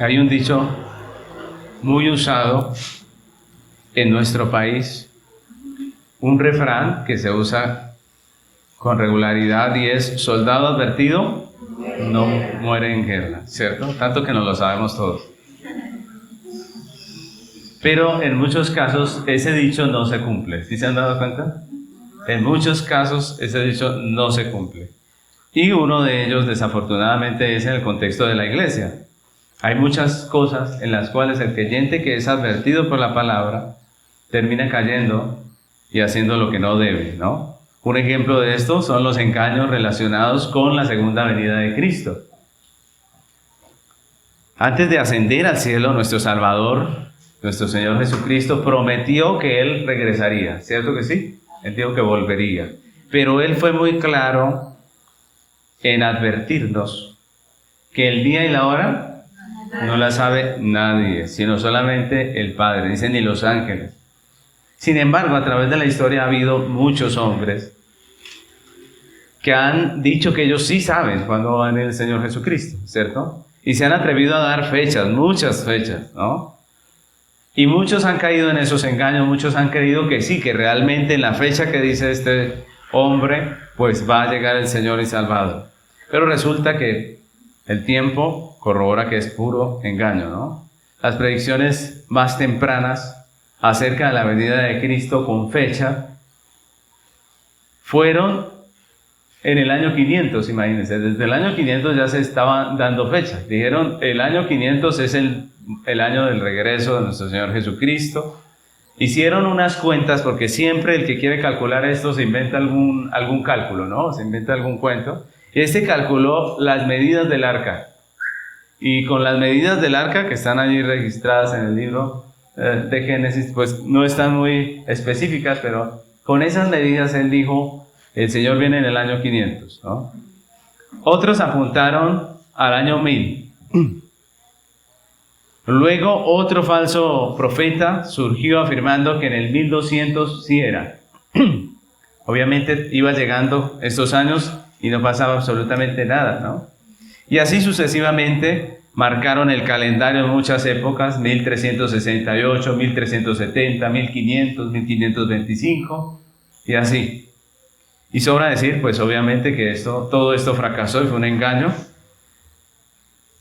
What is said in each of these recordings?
Hay un dicho muy usado en nuestro país, un refrán que se usa con regularidad y es: soldado advertido no muere en guerra, ¿cierto? Tanto que nos lo sabemos todos. Pero en muchos casos ese dicho no se cumple. ¿Sí se han dado cuenta? En muchos casos ese dicho no se cumple. Y uno de ellos, desafortunadamente, es en el contexto de la iglesia. Hay muchas cosas en las cuales el creyente que es advertido por la palabra termina cayendo y haciendo lo que no debe, ¿no? Un ejemplo de esto son los engaños relacionados con la segunda venida de Cristo. Antes de ascender al cielo, nuestro Salvador, nuestro Señor Jesucristo, prometió que Él regresaría, ¿cierto que sí? Él dijo que volvería. Pero Él fue muy claro en advertirnos que el día y la hora no la sabe nadie, sino solamente el Padre, dicen, ni los ángeles. Sin embargo, a través de la historia ha habido muchos hombres que han dicho que ellos sí saben cuándo va a venir el Señor Jesucristo, ¿cierto? Y se han atrevido a dar fechas, muchas fechas, ¿no? Y muchos han caído en esos engaños, muchos han creído que sí, que realmente en la fecha que dice este hombre, pues va a llegar el Señor y Salvador. Pero resulta que el tiempo corrobora que es puro engaño, ¿no? Las predicciones más tempranas acerca de la venida de Cristo con fecha fueron en el año 500, imagínense. Desde el año 500 ya se estaban dando fechas. Dijeron, el año 500 es el año del regreso de nuestro Señor Jesucristo. Hicieron unas cuentas, porque siempre el que quiere calcular esto se inventa algún cálculo, ¿no? Se inventa algún cuento. Y este calculó las medidas del arca. Y con las medidas del arca, que están allí registradas en el libro de Génesis, pues no están muy específicas, pero con esas medidas él dijo, el Señor viene en el año 500, ¿no? Otros apuntaron al año 1000. Luego otro falso profeta surgió afirmando que en el 1200 sí era. Obviamente iba llegando estos años y no pasaba absolutamente nada, ¿no? Y así sucesivamente marcaron el calendario en muchas épocas: 1368, 1370, 1500, 1525 y así. Y sobra decir, pues obviamente que todo esto fracasó y fue un engaño.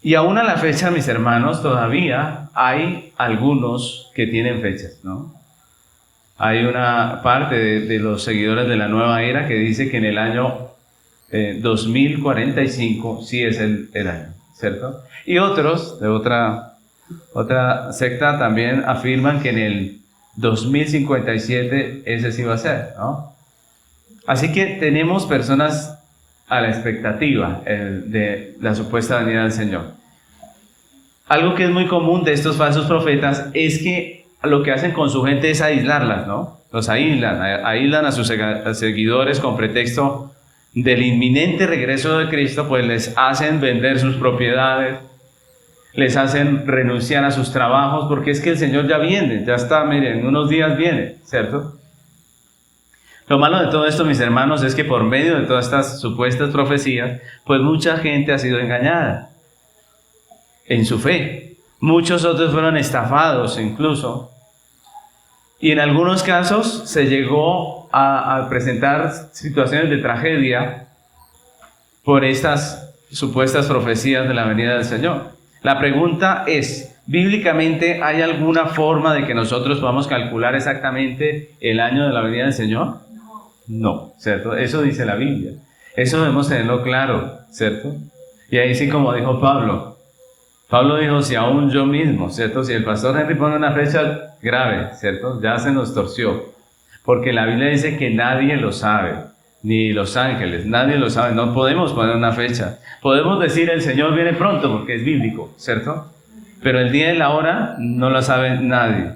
Y aún a la fecha, mis hermanos, todavía hay algunos que tienen fechas, ¿no? Hay una parte de los seguidores de la nueva era que dice que en el año 2045 sí es el año, ¿cierto? Y otros de otra secta también afirman que en el 2057 ese sí va a ser, ¿no? Así que tenemos personas a la expectativa de la supuesta venida del Señor. Algo que es muy común de estos falsos profetas es que lo que hacen con su gente es aislarlas, ¿no? Los aíslan a sus seguidores con pretexto del inminente regreso de Cristo, pues les hacen vender sus propiedades, les hacen renunciar a sus trabajos, porque es que el Señor ya viene, ya está, miren, en unos días viene, ¿cierto? Lo malo de todo esto, mis hermanos, es que por medio de todas estas supuestas profecías, pues mucha gente ha sido engañada en su fe. Muchos otros fueron estafados incluso. Y en algunos casos se llegó a presentar situaciones de tragedia por estas supuestas profecías de la venida del Señor. La pregunta es, ¿bíblicamente hay alguna forma de que nosotros podamos calcular exactamente el año de la venida del Señor? No, ¿cierto? Eso dice la Biblia. Eso debemos tenerlo claro, ¿cierto? Y ahí sí, como dijo Pablo dijo, si aún yo mismo, ¿cierto? Si el pastor Henry pone una fecha grave, ¿cierto? Ya se nos torció. Porque la Biblia dice que nadie lo sabe, ni los ángeles, nadie lo sabe. No podemos poner una fecha. Podemos decir el Señor viene pronto porque es bíblico, ¿cierto? Pero el día y la hora no lo sabe nadie.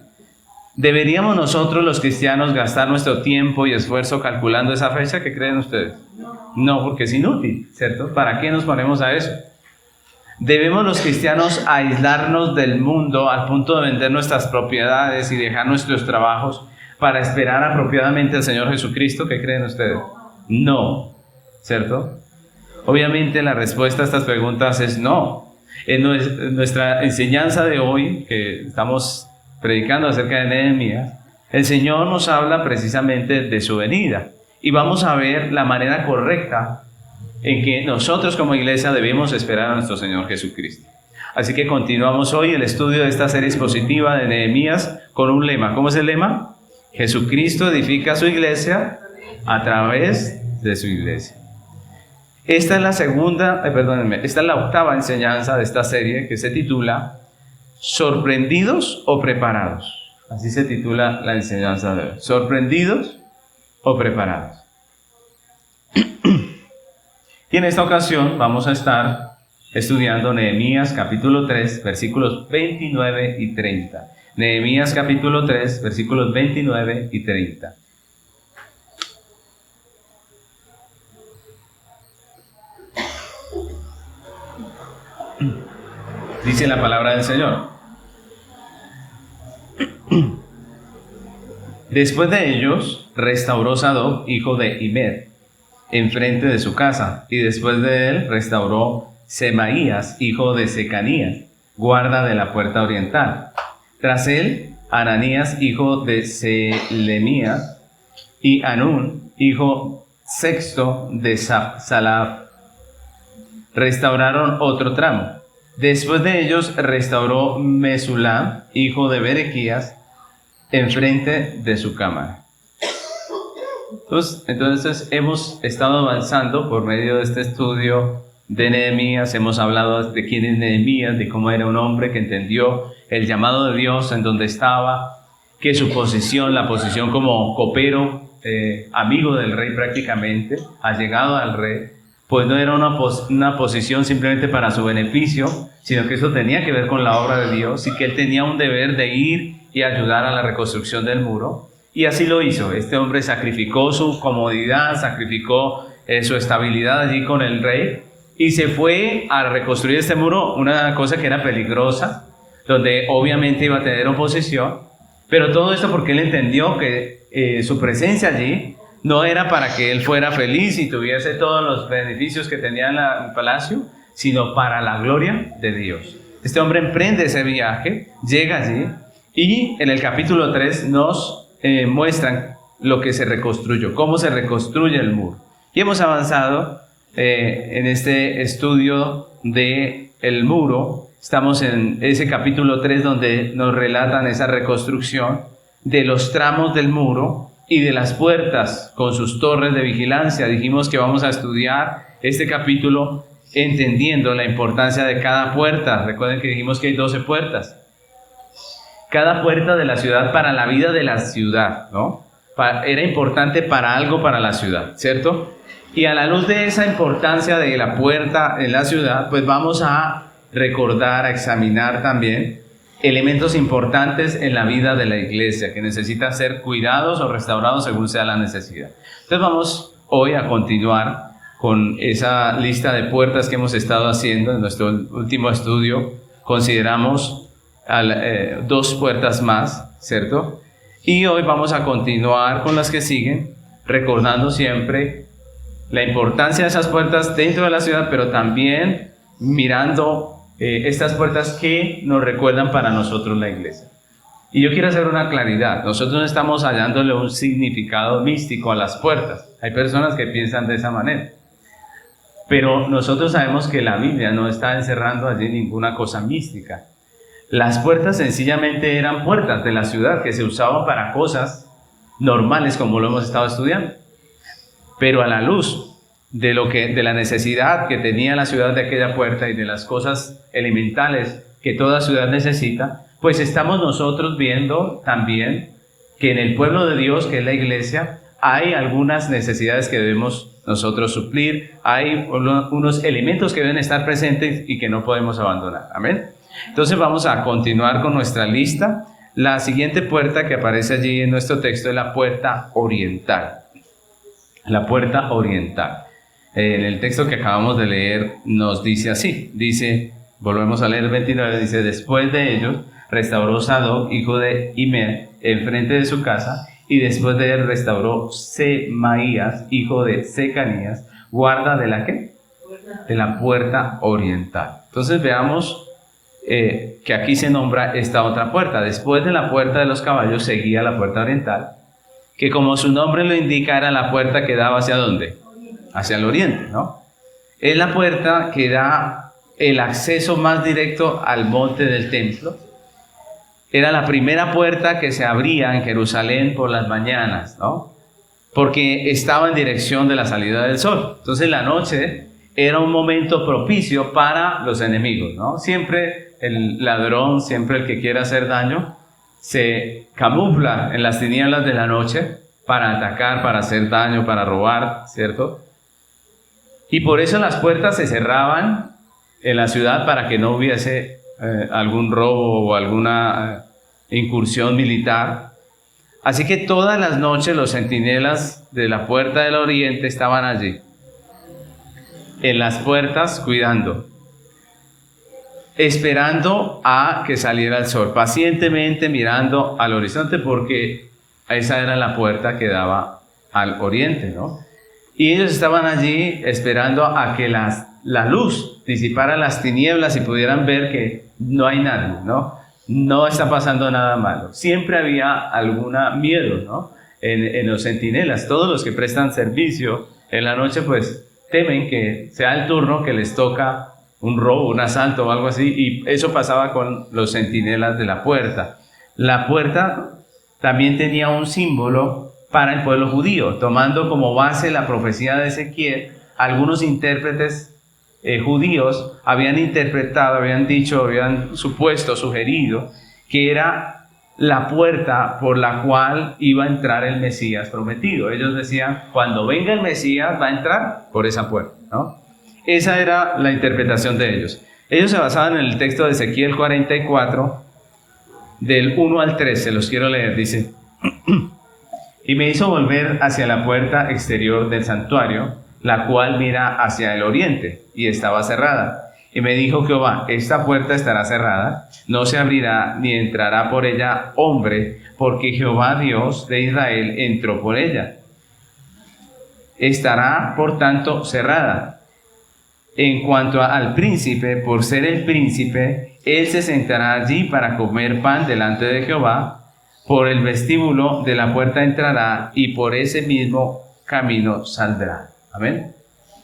¿Deberíamos nosotros los cristianos gastar nuestro tiempo y esfuerzo calculando esa fecha? ¿Qué creen ustedes? No, porque es inútil, ¿cierto? ¿Para qué nos ponemos a eso? ¿Debemos los cristianos aislarnos del mundo al punto de vender nuestras propiedades y dejar nuestros trabajos para esperar apropiadamente al Señor Jesucristo? ¿Qué creen ustedes? No, ¿cierto? Obviamente la respuesta a estas preguntas es no. En nuestra enseñanza de hoy, que estamos predicando acerca de Nehemías, el Señor nos habla precisamente de su venida. Y vamos a ver la manera correcta en que nosotros como iglesia debemos esperar a nuestro Señor Jesucristo. Así que continuamos hoy el estudio de esta serie expositiva de Nehemías con un lema. ¿Cómo es el lema? Jesucristo edifica su iglesia a través de su iglesia. Esta es la octava enseñanza de esta serie, que se titula ¿Sorprendidos o preparados? Así se titula la enseñanza de hoy. ¿Sorprendidos o preparados? Y en esta ocasión vamos a estar estudiando Nehemías capítulo 3, versículos 29 y 30. Nehemías capítulo 3, versículos 29 y 30. Dice la palabra del Señor. Después de ellos, restauró Sadoc, hijo de Imer, enfrente de su casa, y después de él restauró Semaías, hijo de Secanías, guarda de la puerta oriental. Tras él, Ananías, hijo de Selemías, y Anún, hijo sexto de Salaf, restauraron otro tramo. Después de ellos restauró Mesulam, hijo de Berequías, enfrente de su cámara. Entonces hemos estado avanzando por medio de este estudio de Nehemías. Hemos hablado de quién es Nehemías, de cómo era un hombre que entendió el llamado de Dios en donde estaba, que su posición, la posición como copero, amigo del rey prácticamente, allegado al rey, pues no era una posición simplemente para su beneficio, sino que eso tenía que ver con la obra de Dios y que él tenía un deber de ir y ayudar a la reconstrucción del muro. Y así lo hizo. Este hombre sacrificó su comodidad, sacrificó su estabilidad allí con el rey y se fue a reconstruir este muro, una cosa que era peligrosa, donde obviamente iba a tener oposición, pero todo esto porque él entendió que su presencia allí no era para que él fuera feliz y tuviese todos los beneficios que tenía en el palacio, sino para la gloria de Dios. Este hombre emprende ese viaje, llega allí y en el capítulo 3 nos muestran lo que se reconstruyó, cómo se reconstruye el muro. Y hemos avanzado en este estudio del muro. Estamos en ese capítulo 3 donde nos relatan esa reconstrucción de los tramos del muro y de las puertas con sus torres de vigilancia. Dijimos que vamos a estudiar este capítulo entendiendo la importancia de cada puerta. Recuerden que dijimos que hay 12 puertas. Cada puerta de la ciudad para la vida de la ciudad, ¿no? Era importante para algo para la ciudad, ¿cierto? Y a la luz de esa importancia de la puerta en la ciudad, pues vamos a recordar, a examinar también elementos importantes en la vida de la iglesia que necesitan ser cuidados o restaurados según sea la necesidad. Entonces vamos hoy a continuar con esa lista de puertas que hemos estado haciendo en nuestro último estudio. Consideramos 2 puertas más, ¿cierto? Y hoy vamos a continuar con las que siguen, recordando siempre la importancia de esas puertas dentro de la ciudad, pero también mirando estas puertas que nos recuerdan para nosotros la iglesia. Y yo quiero hacer una claridad. Nosotros no estamos hallándole un significado místico a las puertas. Hay personas que piensan de esa manera. Pero nosotros sabemos que la Biblia no está encerrando allí ninguna cosa mística. Las puertas sencillamente eran puertas de la ciudad que se usaban para cosas normales como lo hemos estado estudiando. Pero a la luz de la necesidad que tenía la ciudad de aquella puerta y de las cosas elementales que toda ciudad necesita, pues estamos nosotros viendo también que en el pueblo de Dios, que es la iglesia, hay algunas necesidades que debemos nosotros suplir, hay unos elementos que deben estar presentes y que no podemos abandonar. Amén. Entonces vamos a continuar con nuestra lista. La siguiente puerta que aparece allí en nuestro texto es la puerta oriental. La puerta oriental. En el texto que acabamos de leer nos dice así, volvemos a leer el 29, dice: después de ellos restauró Sadoc, hijo de Imer, enfrente de su casa, y después de él restauró Semaías, hijo de Secanías, guarda de la ¿qué? De la puerta oriental. Entonces veamos que aquí se nombra esta otra puerta. Después de la puerta de los caballos seguía la puerta oriental, que como su nombre lo indica era la puerta que daba ¿hacia dónde? Hacia el oriente, ¿no? Es la puerta que da el acceso más directo al monte del templo. Era la primera puerta que se abría en Jerusalén por las mañanas, ¿no? Porque estaba en dirección de la salida del sol. Entonces la noche era un momento propicio para los enemigos, ¿no? Siempre el ladrón, siempre el que quiera hacer daño, se camufla en las tinieblas de la noche para atacar, para hacer daño, para robar, ¿cierto? Y por eso las puertas se cerraban en la ciudad para que no hubiese algún robo o alguna incursión militar. Así que todas las noches los centinelas de la puerta del oriente estaban allí, en las puertas cuidando, esperando a que saliera el sol, pacientemente mirando al horizonte, porque esa era la puerta que daba al oriente, ¿no? Y ellos estaban allí esperando a que la luz disipara las tinieblas y pudieran ver que no hay nadie, ¿no? No está pasando nada malo. Siempre había alguna miedo, ¿no? En los centinelas. Todos los que prestan servicio en la noche, pues temen que sea el turno que les toca un robo, un asalto o algo así. Y eso pasaba con los centinelas de la puerta. La puerta también tenía un símbolo para el pueblo judío, tomando como base la profecía de Ezequiel. Algunos intérpretes judíos habían interpretado, habían dicho, habían supuesto, sugerido que era la puerta por la cual iba a entrar el Mesías prometido. Ellos decían, cuando venga el Mesías va a entrar por esa puerta, ¿no? Esa era la interpretación de ellos. Ellos se basaban en el texto de Ezequiel 44, del 1 al 3, se los quiero leer, dice: y me hizo volver hacia la puerta exterior del santuario, la cual mira hacia el oriente, y estaba cerrada. Y me dijo Jehová, esta puerta estará cerrada, no se abrirá ni entrará por ella hombre, porque Jehová Dios de Israel entró por ella. Estará, por tanto, cerrada. En cuanto al príncipe, por ser el príncipe, él se sentará allí para comer pan delante de Jehová. Por el vestíbulo de la puerta entrará y por ese mismo camino saldrá. Amén.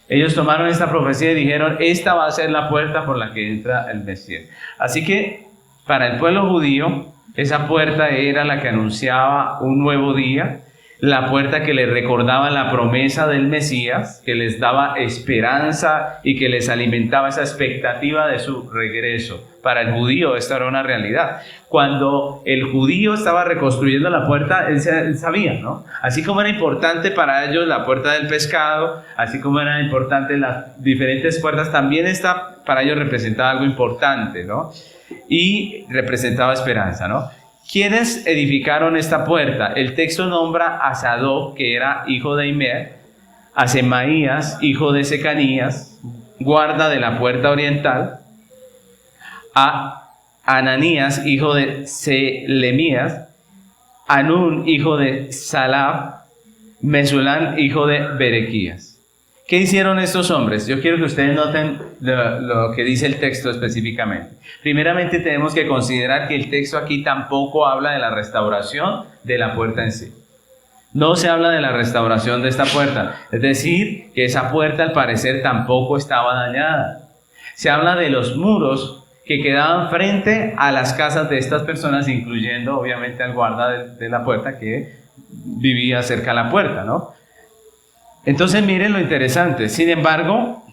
Ellos tomaron esta profecía y dijeron, esta va a ser la puerta por la que entra el Mesías. Así que para el pueblo judío, esa puerta era la que anunciaba un nuevo día, la puerta que les recordaba la promesa del Mesías, que les daba esperanza y que les alimentaba esa expectativa de su regreso. Para el judío esto era una realidad. Cuando el judío estaba reconstruyendo la puerta, él sabía, ¿no? Así como era importante para ellos la puerta del pescado, así como eran importantes las diferentes puertas, también esta para ellos representaba algo importante, ¿no? Y representaba esperanza, ¿no? ¿Quiénes edificaron esta puerta? El texto nombra a Sadoc, que era hijo de Imer, a Semaías, hijo de Secanías, guarda de la puerta oriental, a Ananías, hijo de Selemías, Anún, hijo de Salab, Mesulán, hijo de Berequías. ¿Qué hicieron estos hombres? Yo quiero que ustedes noten lo que dice el texto específicamente. Primeramente tenemos que considerar que el texto aquí tampoco habla de la restauración de la puerta en sí. No se habla de la restauración de esta puerta. Es decir, que esa puerta al parecer tampoco estaba dañada. Se habla de los muros que quedaban frente a las casas de estas personas, incluyendo obviamente al guarda de la puerta que vivía cerca de la puerta, ¿no? Entonces miren lo interesante. Sin embargo,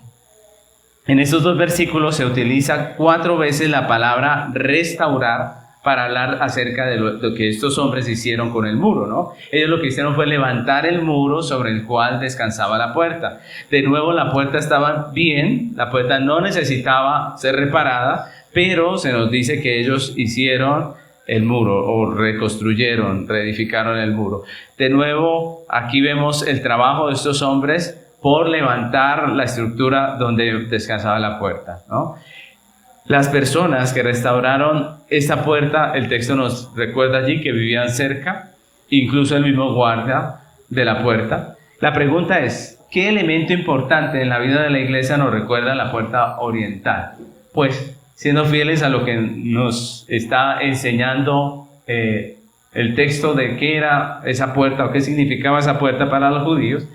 en estos dos versículos se utiliza 4 veces la palabra restaurar para hablar acerca de lo que estos hombres hicieron con el muro, ¿no? Ellos lo que hicieron fue levantar el muro sobre el cual descansaba la puerta. De nuevo, la puerta estaba bien, la puerta no necesitaba ser reparada, pero se nos dice que ellos hicieron el muro o reconstruyeron, reedificaron el muro. De nuevo, aquí vemos el trabajo de estos hombres por levantar la estructura donde descansaba la puerta, ¿no? Las personas que restauraron esta puerta, el texto nos recuerda allí que vivían cerca, incluso el mismo guardia de la puerta. La pregunta es, ¿qué elemento importante en la vida de la iglesia nos recuerda la puerta oriental? pues siendo fieles a lo que nos está enseñando el texto de qué era esa puerta o qué significaba esa puerta para los judíos,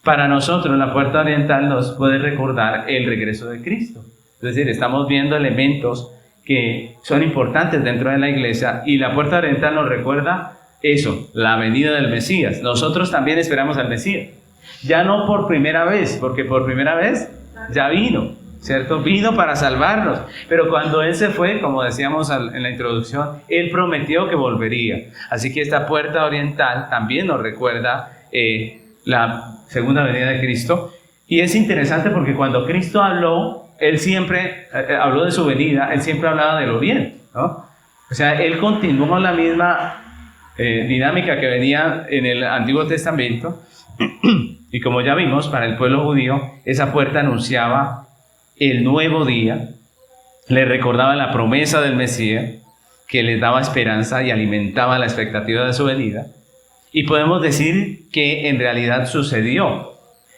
para nosotros la puerta oriental nos puede recordar el regreso de Cristo. Es decir, estamos viendo elementos que son importantes dentro de la iglesia y la puerta oriental nos recuerda eso, la venida del Mesías. Nosotros también esperamos al Mesías. Ya no por primera vez, porque por primera vez ya vino, ¿cierto? Vino para salvarnos. Pero cuando Él se fue, como decíamos en la introducción, Él prometió que volvería. Así que esta puerta oriental también nos recuerda la segunda venida de Cristo. Y es interesante porque cuando Cristo habló, Él siempre habló de su venida, Él siempre hablaba del oriente, ¿no? O sea, Él continuó la misma dinámica que venía en el Antiguo Testamento. Y como ya vimos, para el pueblo judío, esa puerta anunciaba el nuevo día, le recordaba la promesa del Mesías, que les daba esperanza y alimentaba la expectativa de su venida. Y podemos decir que en realidad sucedió.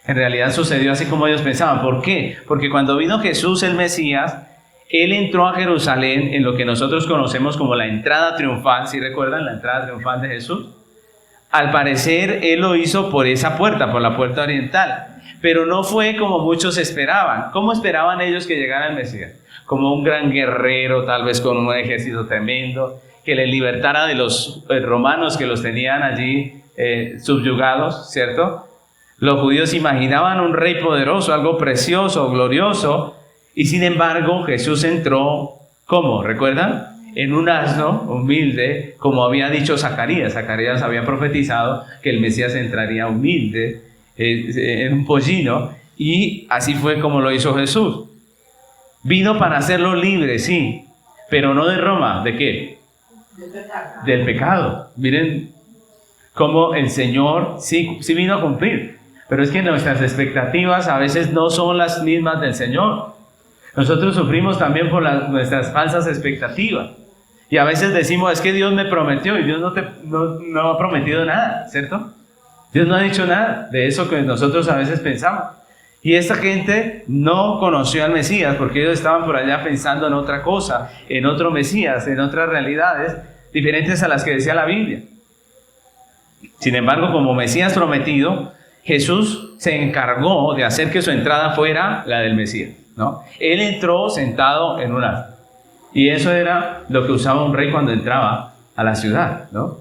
En realidad sucedió así como ellos pensaban. ¿Por qué? Porque cuando vino Jesús el Mesías, Él entró a Jerusalén en lo que nosotros conocemos como la entrada triunfal. ¿Sí recuerdan la entrada triunfal de Jesús? Al parecer, Él lo hizo por esa puerta, por la puerta oriental. Pero no fue como muchos esperaban. ¿Cómo esperaban ellos que llegara el Mesías? Como un gran guerrero, tal vez con un ejército tremendo, que les libertara de los romanos que los tenían allí subyugados, ¿cierto? Los judíos imaginaban un rey poderoso, algo precioso, glorioso, y sin embargo Jesús entró, ¿cómo? ¿Recuerdan? En un asno humilde, como había dicho Zacarías. Zacarías había profetizado que el Mesías entraría humilde, en un pollino, y así fue como lo hizo Jesús. Vino para hacerlo libre, sí, pero no de Roma. ¿De qué? Del pecado. Miren cómo el Señor sí vino a cumplir, pero es que nuestras expectativas a veces no son las mismas del Señor. Nosotros sufrimos también por nuestras falsas expectativas. Y a veces decimos, es que Dios me prometió, y Dios no ha prometido nada, ¿cierto? Dios no ha dicho nada de eso que nosotros a veces pensamos. Y esta gente no conoció al Mesías porque ellos estaban por allá pensando en otra cosa, en otro Mesías, en otras realidades diferentes a las que decía la Biblia. Sin embargo, como Mesías prometido, Jesús se encargó de hacer que su entrada fuera la del Mesías, ¿no? Él entró sentado en un asno. Y eso era lo que usaba un rey cuando entraba a la ciudad, ¿no?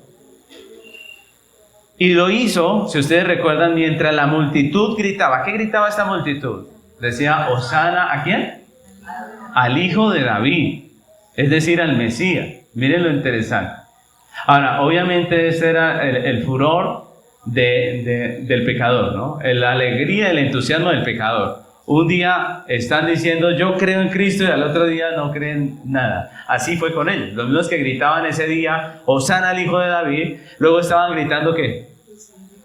Y lo hizo, si ustedes recuerdan, mientras la multitud gritaba. ¿Qué gritaba esta multitud? Decía, Hosana, ¿a quién? Al Hijo de David, es decir, al Mesías. Miren lo interesante. Ahora, obviamente ese era el furor del pecador, ¿no? La alegría, el entusiasmo del pecador. Un día están diciendo, yo creo en Cristo, y al otro día no creen nada. Así fue con ellos. Los mismos que gritaban ese día, Hosana al Hijo de David, luego estaban gritando ¿qué?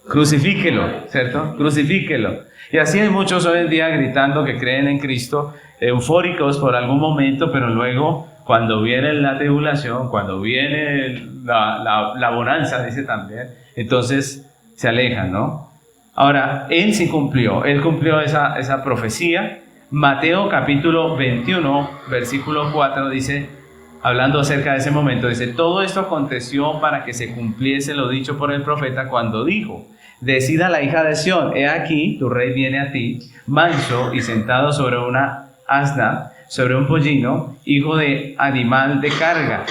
Crucifíquelo, ¿cierto? Crucifíquelo. Y así hay muchos hoy en día gritando que creen en Cristo, eufóricos por algún momento, pero luego cuando viene la tribulación, cuando viene la bonanza, dice también, entonces se alejan, ¿no? Ahora, Él sí cumplió, Él cumplió esa profecía. Mateo capítulo 21, versículo 4 dice, hablando acerca de ese momento, dice, todo esto aconteció para que se cumpliese lo dicho por el profeta cuando dijo, decida la hija de Sión, he aquí, tu rey viene a ti, manso y sentado sobre una asna, sobre un pollino, hijo de animal de carga.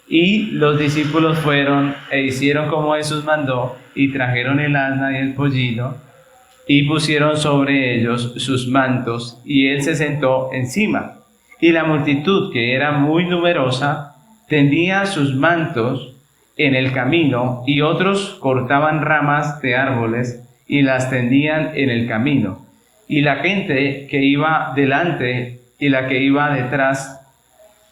Y los discípulos fueron e hicieron como Jesús mandó, y trajeron el asna y el pollino, y pusieron sobre ellos sus mantos, y él se sentó encima. Y la multitud, que era muy numerosa, tendía sus mantos en el camino, y otros cortaban ramas de árboles y las tendían en el camino. Y la gente que iba delante y la que iba detrás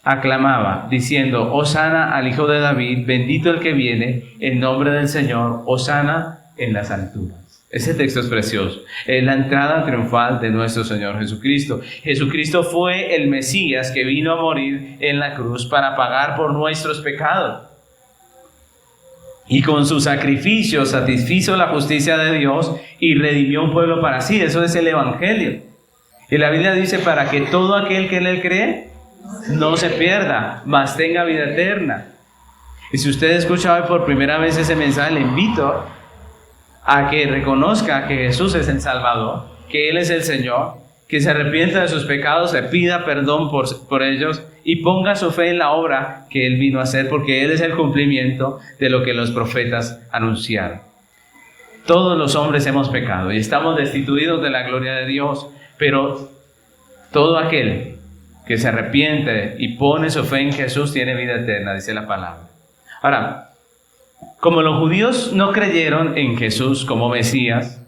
aclamaba, diciendo, Hosana al Hijo de David, bendito el que viene en nombre del Señor, Hosana en las alturas. Ese texto es precioso. Es la entrada triunfal de nuestro Señor Jesucristo. Jesucristo fue el Mesías que vino a morir en la cruz para pagar por nuestros pecados. Y con su sacrificio satisfizo la justicia de Dios y redimió un pueblo para sí. Eso es el Evangelio. Y la Biblia dice, para que todo aquel que en Él cree no se pierda, mas tenga vida eterna. Y si usted escucha hoy por primera vez ese mensaje, le invito a que reconozca que Jesús es el Salvador, que Él es el Señor, que se arrepienta de sus pecados, le pida perdón por ellos y ponga su fe en la obra que Él vino a hacer, porque Él es el cumplimiento de lo que los profetas anunciaron. Todos los hombres hemos pecado y estamos destituidos de la gloria de Dios, pero todo aquel que se arrepiente y pone su fe en Jesús tiene vida eterna, dice la palabra. Ahora, como los judíos no creyeron en Jesús como Mesías,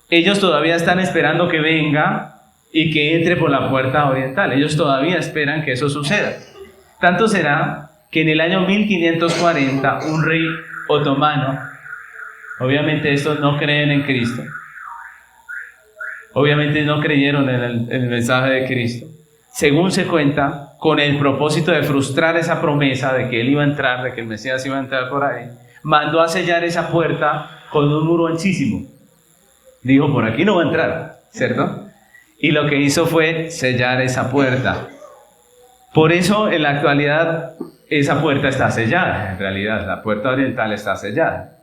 ellos todavía están esperando que venga y que entre por la puerta oriental. Ellos todavía esperan que eso suceda. Tanto será que en el año 1540 un rey otomano, obviamente estos no creen en Cristo, obviamente no creyeron en el mensaje de Cristo, según se cuenta, con el propósito de frustrar esa promesa de que Él iba a entrar, de que el Mesías iba a entrar por ahí, mandó a sellar esa puerta con un muro anchísimo. Dijo, por aquí no va a entrar, ¿cierto? Y lo que hizo fue sellar esa puerta. Por eso, en la actualidad, esa puerta está sellada. En realidad, la puerta oriental está sellada.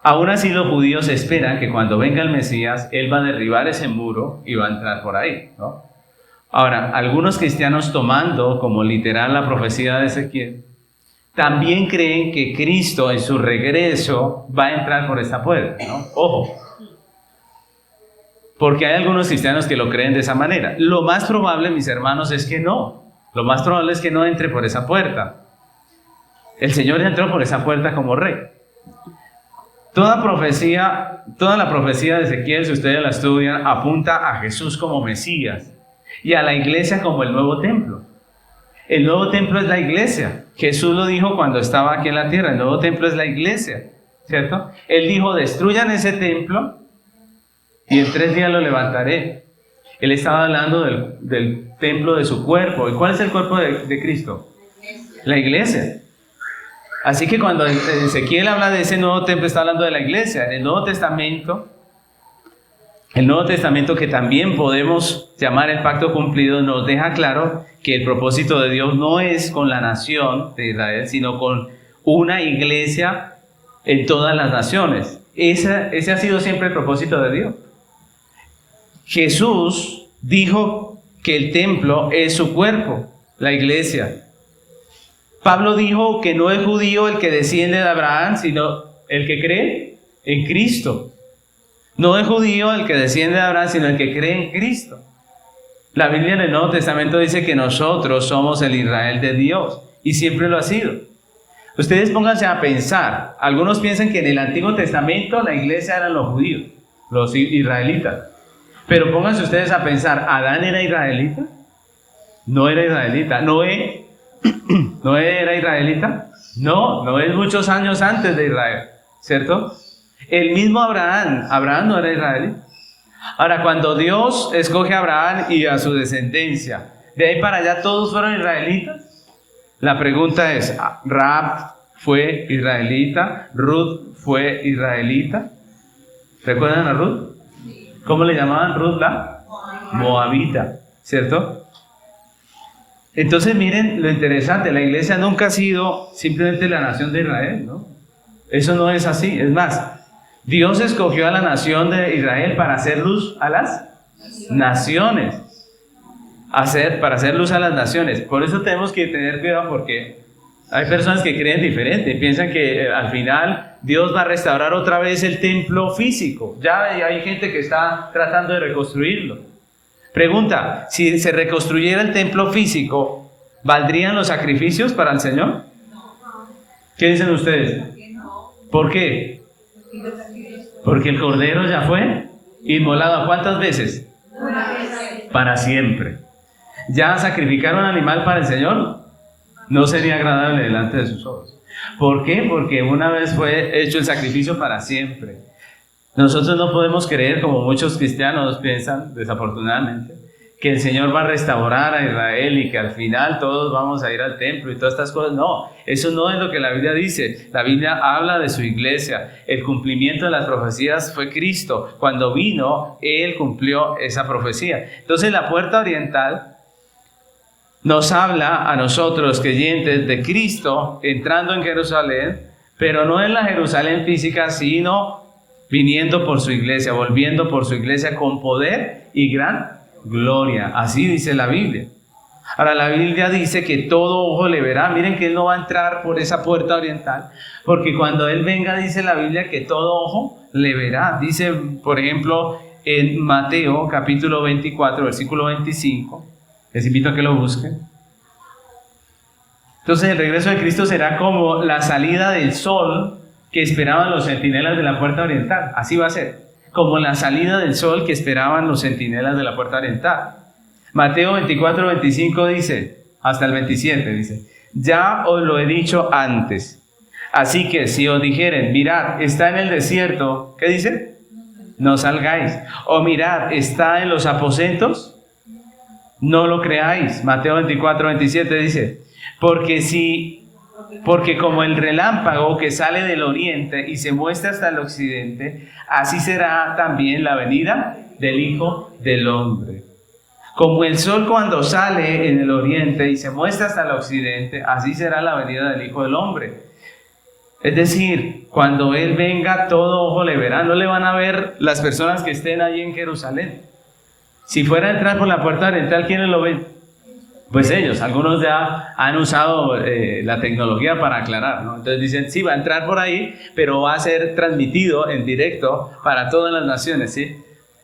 Aún así, los judíos esperan que cuando venga el Mesías, Él va a derribar ese muro y va a entrar por ahí, ¿no? Ahora, algunos cristianos, tomando como literal la profecía de Ezequiel, también creen que Cristo en su regreso va a entrar por esta puerta, ¿no? Ojo, porque hay algunos cristianos que lo creen de esa manera. Lo más probable, mis hermanos, es que no. Lo más probable es que no entre por esa puerta. El Señor entró por esa puerta como rey. Toda la profecía de Ezequiel, si ustedes la estudian, apunta a Jesús como Mesías y a la iglesia como el nuevo templo. El nuevo templo es la iglesia. Jesús lo dijo cuando estaba aquí en la tierra. El nuevo templo es la iglesia, ¿cierto? Él dijo, destruyan ese templo y en 3 días lo levantaré. Él estaba hablando del templo de su cuerpo. ¿Y cuál es el cuerpo de Cristo? La iglesia. Así que cuando Ezequiel habla de ese nuevo templo, está hablando de la iglesia. En el Nuevo Testamento que también podemos llamar el pacto cumplido, nos deja claro que el propósito de Dios no es con la nación de Israel, sino con una iglesia en todas las naciones. Ese ha sido siempre el propósito de Dios. Jesús dijo que el templo es su cuerpo, la iglesia. Pablo dijo que no es judío el que desciende de Abraham, sino el que cree en Cristo. No es judío el que desciende de Abraham, sino el que cree en Cristo. La Biblia en el Nuevo Testamento dice que nosotros somos el Israel de Dios, y siempre lo ha sido. Ustedes pónganse a pensar. Algunos piensan que en el Antiguo Testamento la iglesia eran los judíos, los israelitas. Pero pónganse ustedes a pensar, ¿Adán era israelita? No era israelita. ¿Noé era israelita? No, Noé es muchos años antes de Israel, ¿cierto? El mismo Abraham no era israelita. Ahora, cuando Dios escoge a Abraham y a su descendencia, de ahí para allá todos fueron israelitas. La pregunta es, ¿Rahab fue israelita? ¿Ruth fue israelita? ¿Recuerdan a Ruth? ¿Cómo le llamaban Ruth? La Moabita, ¿cierto? Entonces miren lo interesante, la iglesia nunca ha sido simplemente la nación de Israel, ¿no? Eso no es así, es más, Dios escogió a la nación de Israel para hacer luz a las naciones, para hacer luz a las naciones. Por eso tenemos que tener cuidado, porque hay personas que creen diferente, piensan que al final Dios va a restaurar otra vez el templo físico. Ya hay gente que está tratando de reconstruirlo. Pregunta, si se reconstruyera el templo físico, ¿valdrían los sacrificios para el Señor? ¿Qué dicen ustedes? ¿Por qué? Porque el Cordero ya fue inmolado. ¿Cuántas veces? Una vez. Para siempre. ¿Ya sacrificar un animal para el Señor? No sería agradable delante de sus ojos. ¿Por qué? Porque una vez fue hecho el sacrificio para siempre. Nosotros no podemos creer, como muchos cristianos piensan, desafortunadamente, que el Señor va a restaurar a Israel y que al final todos vamos a ir al templo y todas estas cosas. No, eso no es lo que la Biblia dice. La Biblia habla de su iglesia. El cumplimiento de las profecías fue Cristo. Cuando vino, Él cumplió esa profecía. Entonces la puerta oriental nos habla a nosotros, creyentes de Cristo, entrando en Jerusalén, pero no en la Jerusalén física, sino viniendo por su iglesia, volviendo por su iglesia con poder y gran gloria. Así dice la Biblia. Ahora, la Biblia dice que todo ojo le verá. Miren que Él no va a entrar por esa puerta oriental, porque cuando Él venga, dice la Biblia que todo ojo le verá. Dice, por ejemplo, en Mateo capítulo 24, versículo 25. Les invito a que lo busquen. Entonces, el regreso de Cristo será como la salida del sol que esperaban los centinelas de la puerta oriental. Así va a ser. Como la salida del sol que esperaban los centinelas de la puerta oriental. Mateo 24, 25 dice, hasta el 27 dice, ya os lo he dicho antes, así que si os dijeren, mirad, está en el desierto, ¿qué dice? No salgáis. O mirad, está en los aposentos, no lo creáis. Mateo 24, 27 dice, porque como el relámpago que sale del oriente y se muestra hasta el occidente, así será también la venida del Hijo del Hombre. Como el sol cuando sale en el oriente y se muestra hasta el occidente, así será la venida del Hijo del Hombre. Es decir, cuando Él venga, todo ojo le verá. No le van a ver las personas que estén allí en Jerusalén. Si fuera a entrar por la puerta oriental, ¿quiénes lo ven? Pues ellos, algunos ya han usado la tecnología para aclarar, ¿no? Entonces dicen, sí, va a entrar por ahí, pero va a ser transmitido en directo para todas las naciones, ¿sí?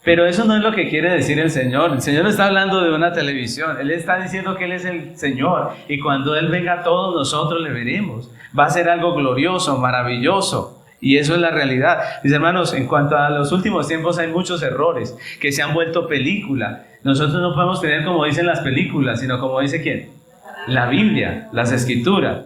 Pero eso no es lo que quiere decir el Señor. El Señor no está hablando de una televisión. Él está diciendo que Él es el Señor. Y cuando Él venga, todos nosotros le veremos. Va a ser algo glorioso, maravilloso. Y eso es la realidad. Mis hermanos, en cuanto a los últimos tiempos hay muchos errores que se han vuelto película. Nosotros no podemos tener como dicen las películas, sino como dice ¿quién? La Biblia, las Escrituras.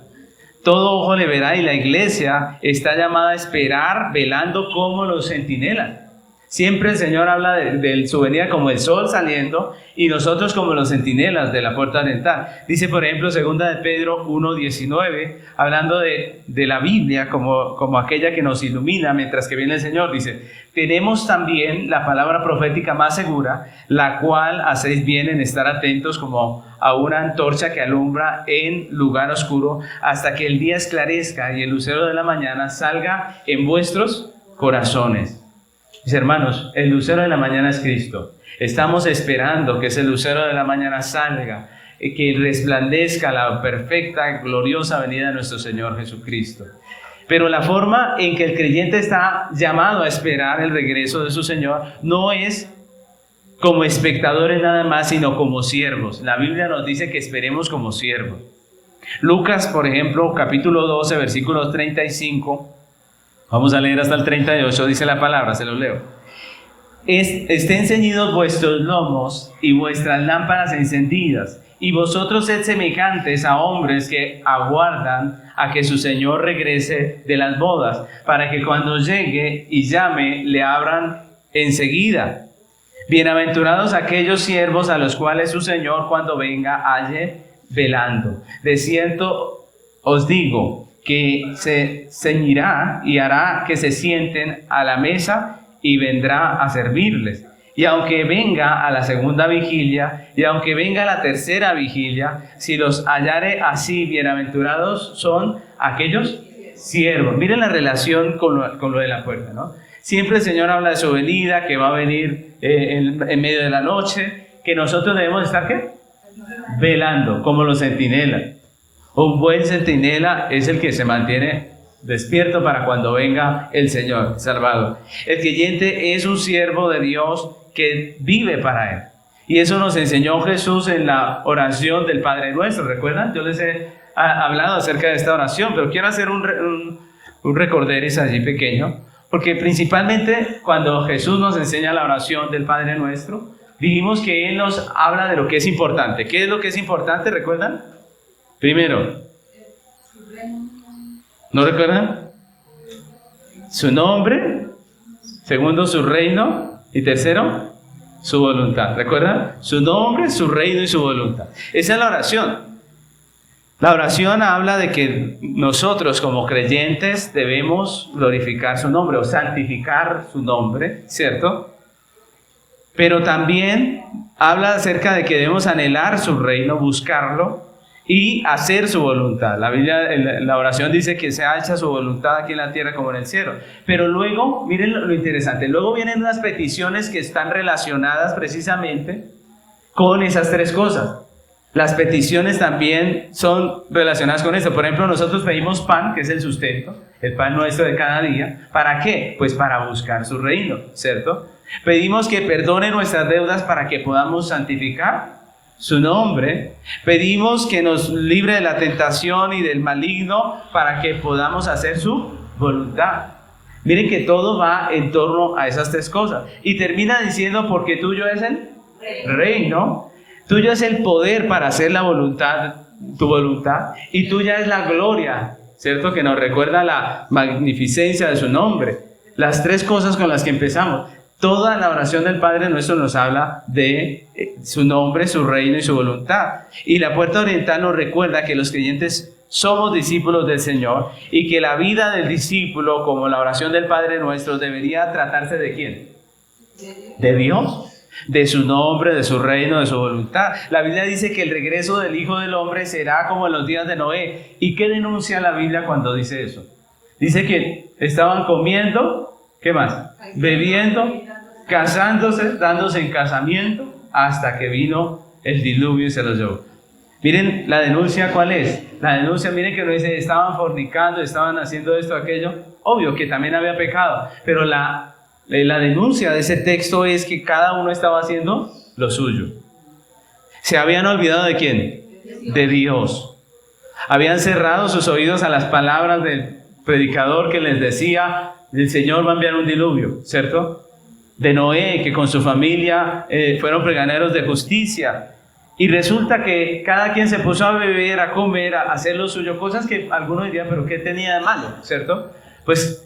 Todo ojo le verá y la iglesia está llamada a esperar velando como los centinelas. Siempre el Señor habla de su venida como el sol saliendo y nosotros como los centinelas de la puerta oriental. Dice, por ejemplo, 2 de Pedro 1:19, hablando de la Biblia como aquella que nos ilumina mientras que viene el Señor. Dice, tenemos también la palabra profética más segura, la cual hacéis bien en estar atentos como a una antorcha que alumbra en lugar oscuro hasta que el día esclarezca y el lucero de la mañana salga en vuestros corazones. Mis hermanos, el lucero de la mañana es Cristo. Estamos esperando que ese lucero de la mañana salga, que resplandezca la perfecta, gloriosa venida de nuestro Señor Jesucristo. Pero la forma en que el creyente está llamado a esperar el regreso de su Señor no es como espectadores nada más, sino como siervos. La Biblia nos dice que esperemos como siervos. Lucas, por ejemplo, capítulo 12, versículos 35. Vamos a leer hasta el 38, dice la palabra, se los leo. Estén ceñidos vuestros lomos y vuestras lámparas encendidas, y vosotros sed semejantes a hombres que aguardan a que su Señor regrese de las bodas, para que cuando llegue y llame, le abran enseguida. Bienaventurados aquellos siervos a los cuales su Señor cuando venga halle velando. De cierto os digo, que se ceñirá y hará que se sienten a la mesa y vendrá a servirles. Y aunque venga a la segunda vigilia, y aunque venga a la tercera vigilia, si los hallare así, bienaventurados son aquellos siervos. Miren la relación con lo de la puerta, ¿no? Siempre el Señor habla de su venida, que va a venir en medio de la noche, que nosotros debemos estar, ¿qué? Velando, como los centinelas. Un buen centinela es el que se mantiene despierto para cuando venga el Señor Salvador. El creyente es un siervo de Dios que vive para Él. Y eso nos enseñó Jesús en la oración del Padre Nuestro. ¿Recuerdan? Yo les he hablado acerca de esta oración, pero quiero hacer un recorderis allí pequeño, porque principalmente cuando Jesús nos enseña la oración del Padre Nuestro, dijimos que Él nos habla de lo que es importante. ¿Qué es lo que es importante? ¿Recuerdan? Primero, ¿no recuerdan? Su nombre. Segundo, su reino. Y tercero, su voluntad. ¿Recuerdan? Su nombre, su reino y su voluntad. Esa es la oración. La oración habla de que nosotros como creyentes debemos glorificar su nombre o santificar su nombre, ¿cierto? Pero también habla acerca de que debemos anhelar su reino, buscarlo y hacer su voluntad. La Biblia, la oración dice que se hacha su voluntad aquí en la tierra como en el cielo. Pero luego, miren lo interesante, luego vienen unas peticiones que están relacionadas precisamente con esas tres cosas. Las peticiones también son relacionadas con eso. Por ejemplo, nosotros pedimos pan, que es el sustento, el pan nuestro de cada día. ¿Para qué? Pues para buscar su reino, ¿cierto? Pedimos que perdone nuestras deudas para que podamos santificar su nombre. Pedimos que nos libre de la tentación y del maligno para que podamos hacer su voluntad. Miren que todo va en torno a esas tres cosas. Y termina diciendo, porque tuyo es el reino. Tuyo es el poder para hacer la voluntad, tu voluntad, y tuya es la gloria, ¿cierto? Que nos recuerda la magnificencia de su nombre. Las tres cosas con las que empezamos. Toda la oración del Padre Nuestro nos habla de su nombre, su reino y su voluntad. Y la Puerta Oriental nos recuerda que los creyentes somos discípulos del Señor y que la vida del discípulo, como la oración del Padre Nuestro, debería tratarse ¿de quién? De Dios. De su nombre, de su reino, de su voluntad. La Biblia dice que el regreso del Hijo del Hombre será como en los días de Noé. ¿Y qué denuncia la Biblia cuando dice eso? Dice que estaban comiendo, ¿qué más? Bebiendo, casándose, dándose en casamiento, hasta que vino el diluvio y se los llevó. Miren, la denuncia, ¿cuál es? La denuncia, miren que no dice, estaban fornicando, estaban haciendo esto, aquello. Obvio que también había pecado, pero la denuncia de ese texto es que cada uno estaba haciendo lo suyo. ¿Se habían olvidado de quién? De Dios. Habían cerrado sus oídos a las palabras del predicador que les decía, el Señor va a enviar un diluvio, ¿cierto? De Noé, que con su familia fueron pregoneros de justicia. Y resulta que cada quien se puso a beber, a comer, a hacer lo suyo, cosas que algunos dirían, pero ¿qué tenía de malo? ¿Cierto? Pues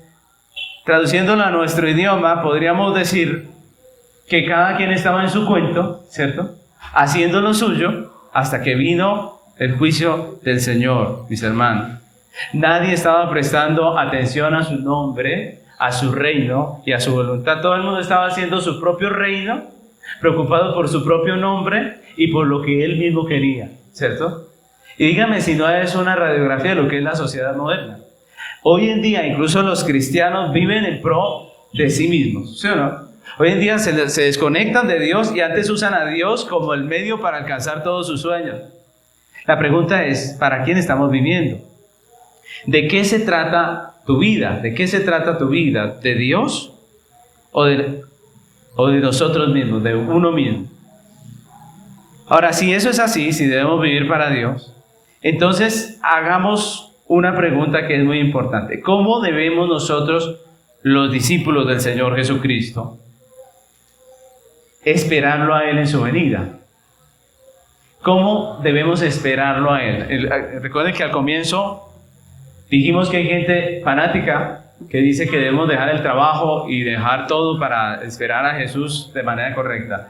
traduciéndolo a nuestro idioma, podríamos decir que cada quien estaba en su cuento, ¿cierto? Haciendo lo suyo hasta que vino el juicio del Señor, mis hermanos. Nadie estaba prestando atención a su nombre, a su reino y a su voluntad. Todo el mundo estaba haciendo su propio reino, preocupado por su propio nombre y por lo que él mismo quería, ¿cierto? Y dígame si no es una radiografía de lo que es la sociedad moderna. Hoy en día incluso los cristianos viven en pro de sí mismos, ¿sí o no? Hoy en día se desconectan de Dios y antes usan a Dios como el medio para alcanzar todos sus sueños. La pregunta es, ¿para quién estamos viviendo? ¿De qué se trata tu vida? ¿De qué se trata tu vida? ¿De Dios o de nosotros mismos, de uno mismo? Ahora, si eso es así, si debemos vivir para Dios, entonces hagamos una pregunta que es muy importante. ¿Cómo debemos nosotros, los discípulos del Señor Jesucristo, esperarlo a Él en su venida? ¿Cómo debemos esperarlo a Él? Recuerden que al comienzo dijimos que hay gente fanática que dice que debemos dejar el trabajo y dejar todo para esperar a Jesús de manera correcta.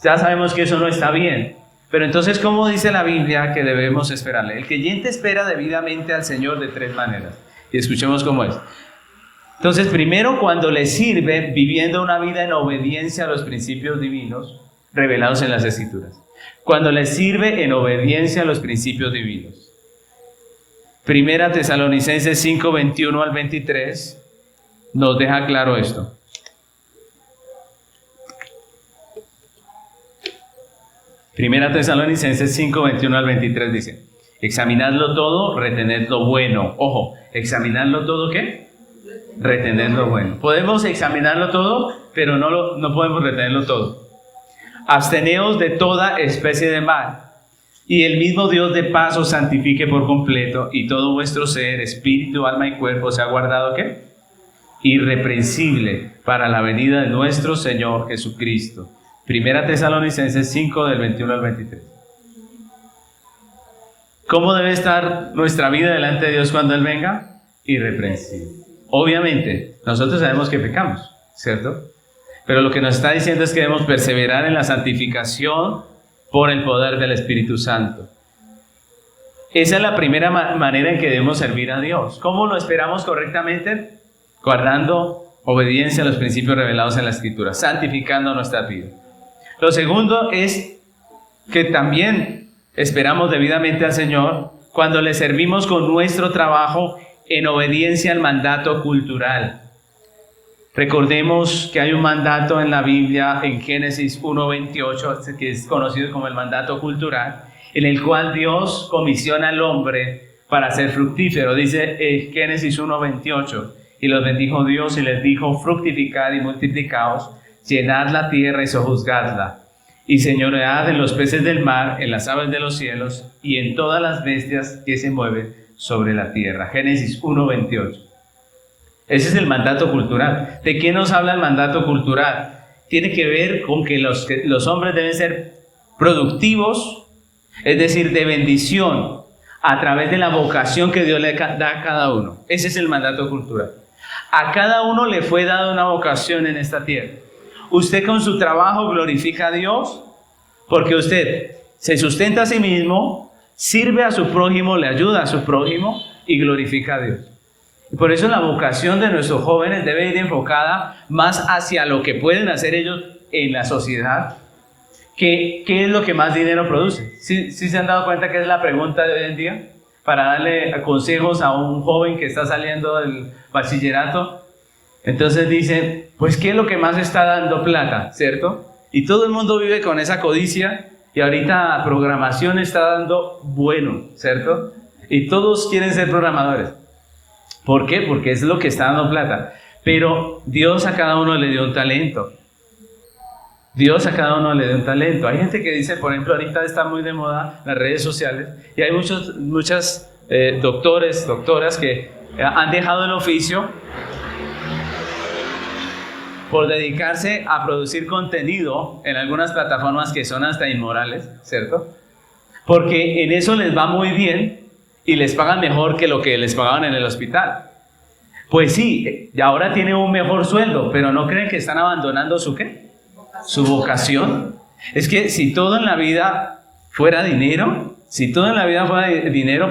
Ya sabemos que eso no está bien. Pero entonces, ¿cómo dice la Biblia que debemos esperarle? El creyente espera debidamente al Señor de tres maneras. Y escuchemos cómo es. Entonces, primero, cuando le sirve viviendo una vida en obediencia a los principios divinos revelados en las Escrituras. Cuando le sirve en obediencia a los principios divinos. Primera Tesalonicenses 5, 21 al 23 nos deja claro esto. Primera Tesalonicenses 5, 21 al 23 dice, examinadlo todo, retened lo bueno. Ojo, examinadlo todo, ¿qué? Retened lo bueno. Podemos examinarlo todo, pero no podemos retenerlo todo. Absteneos de toda especie de mal, y el mismo Dios de paz os santifique por completo, y todo vuestro ser, espíritu, alma y cuerpo sea guardado, ¿qué? Irreprensible para la venida de nuestro Señor Jesucristo. Primera Tesalonicenses 5, del 21 al 23. ¿Cómo debe estar nuestra vida delante de Dios cuando Él venga? Irreprensible. Obviamente, nosotros sabemos que pecamos, ¿cierto? pero lo que nos está diciendo es que debemos perseverar en la santificación por el poder del Espíritu Santo. Esa es la primera manera en que debemos servir a Dios. ¿Cómo lo esperamos correctamente? Guardando obediencia a los principios revelados en la Escritura, santificando nuestra vida. Lo segundo es que también esperamos debidamente al Señor cuando le servimos con nuestro trabajo en obediencia al mandato cultural. Recordemos que hay un mandato en la Biblia, en Génesis 1:28, que es conocido como el mandato cultural, en el cual Dios comisiona al hombre para ser fructífero. Dice Génesis 1:28, y los bendijo Dios y les dijo: fructificad y multiplicaos, llenad la tierra y sojuzgadla, y señoread en los peces del mar, en las aves de los cielos y en todas las bestias que se mueven sobre la tierra. Génesis 1:28. Ese es el mandato cultural. ¿De qué nos habla el mandato cultural? Tiene que ver con que los hombres deben ser productivos, es decir, de bendición, a través de la vocación que Dios le da a cada uno. Ese es el mandato cultural. A cada uno le fue dada una vocación en esta tierra. Usted con su trabajo glorifica a Dios, porque usted se sustenta a sí mismo, sirve a su prójimo, le ayuda a su prójimo y glorifica a Dios. Y por eso la vocación de nuestros jóvenes debe ir enfocada más hacia lo que pueden hacer ellos en la sociedad. ¿Qué es lo que más dinero produce? ¿Sí se han dado cuenta que es la pregunta de hoy en día? Para darle consejos a un joven que está saliendo del bachillerato. Entonces dicen, pues ¿qué es lo que más está dando plata? ¿Cierto? Y todo el mundo vive con esa codicia, y ahorita programación está dando bueno, ¿cierto? Y todos quieren ser programadores. ¿Por qué? Porque es lo que está dando plata. Pero Dios a cada uno le dio un talento. Dios a cada uno le dio un talento. Hay gente que dice, por ejemplo, ahorita está muy de moda las redes sociales, y hay muchas doctores, doctoras que han dejado el oficio por dedicarse a producir contenido en algunas plataformas que son hasta inmorales, ¿cierto? Porque en eso les va muy bien y les pagan mejor que lo que les pagaban en el hospital. Pues sí, y ahora tienen un mejor sueldo, pero ¿no creen que están abandonando su qué? Su vocación. Es que si todo en la vida fuera dinero,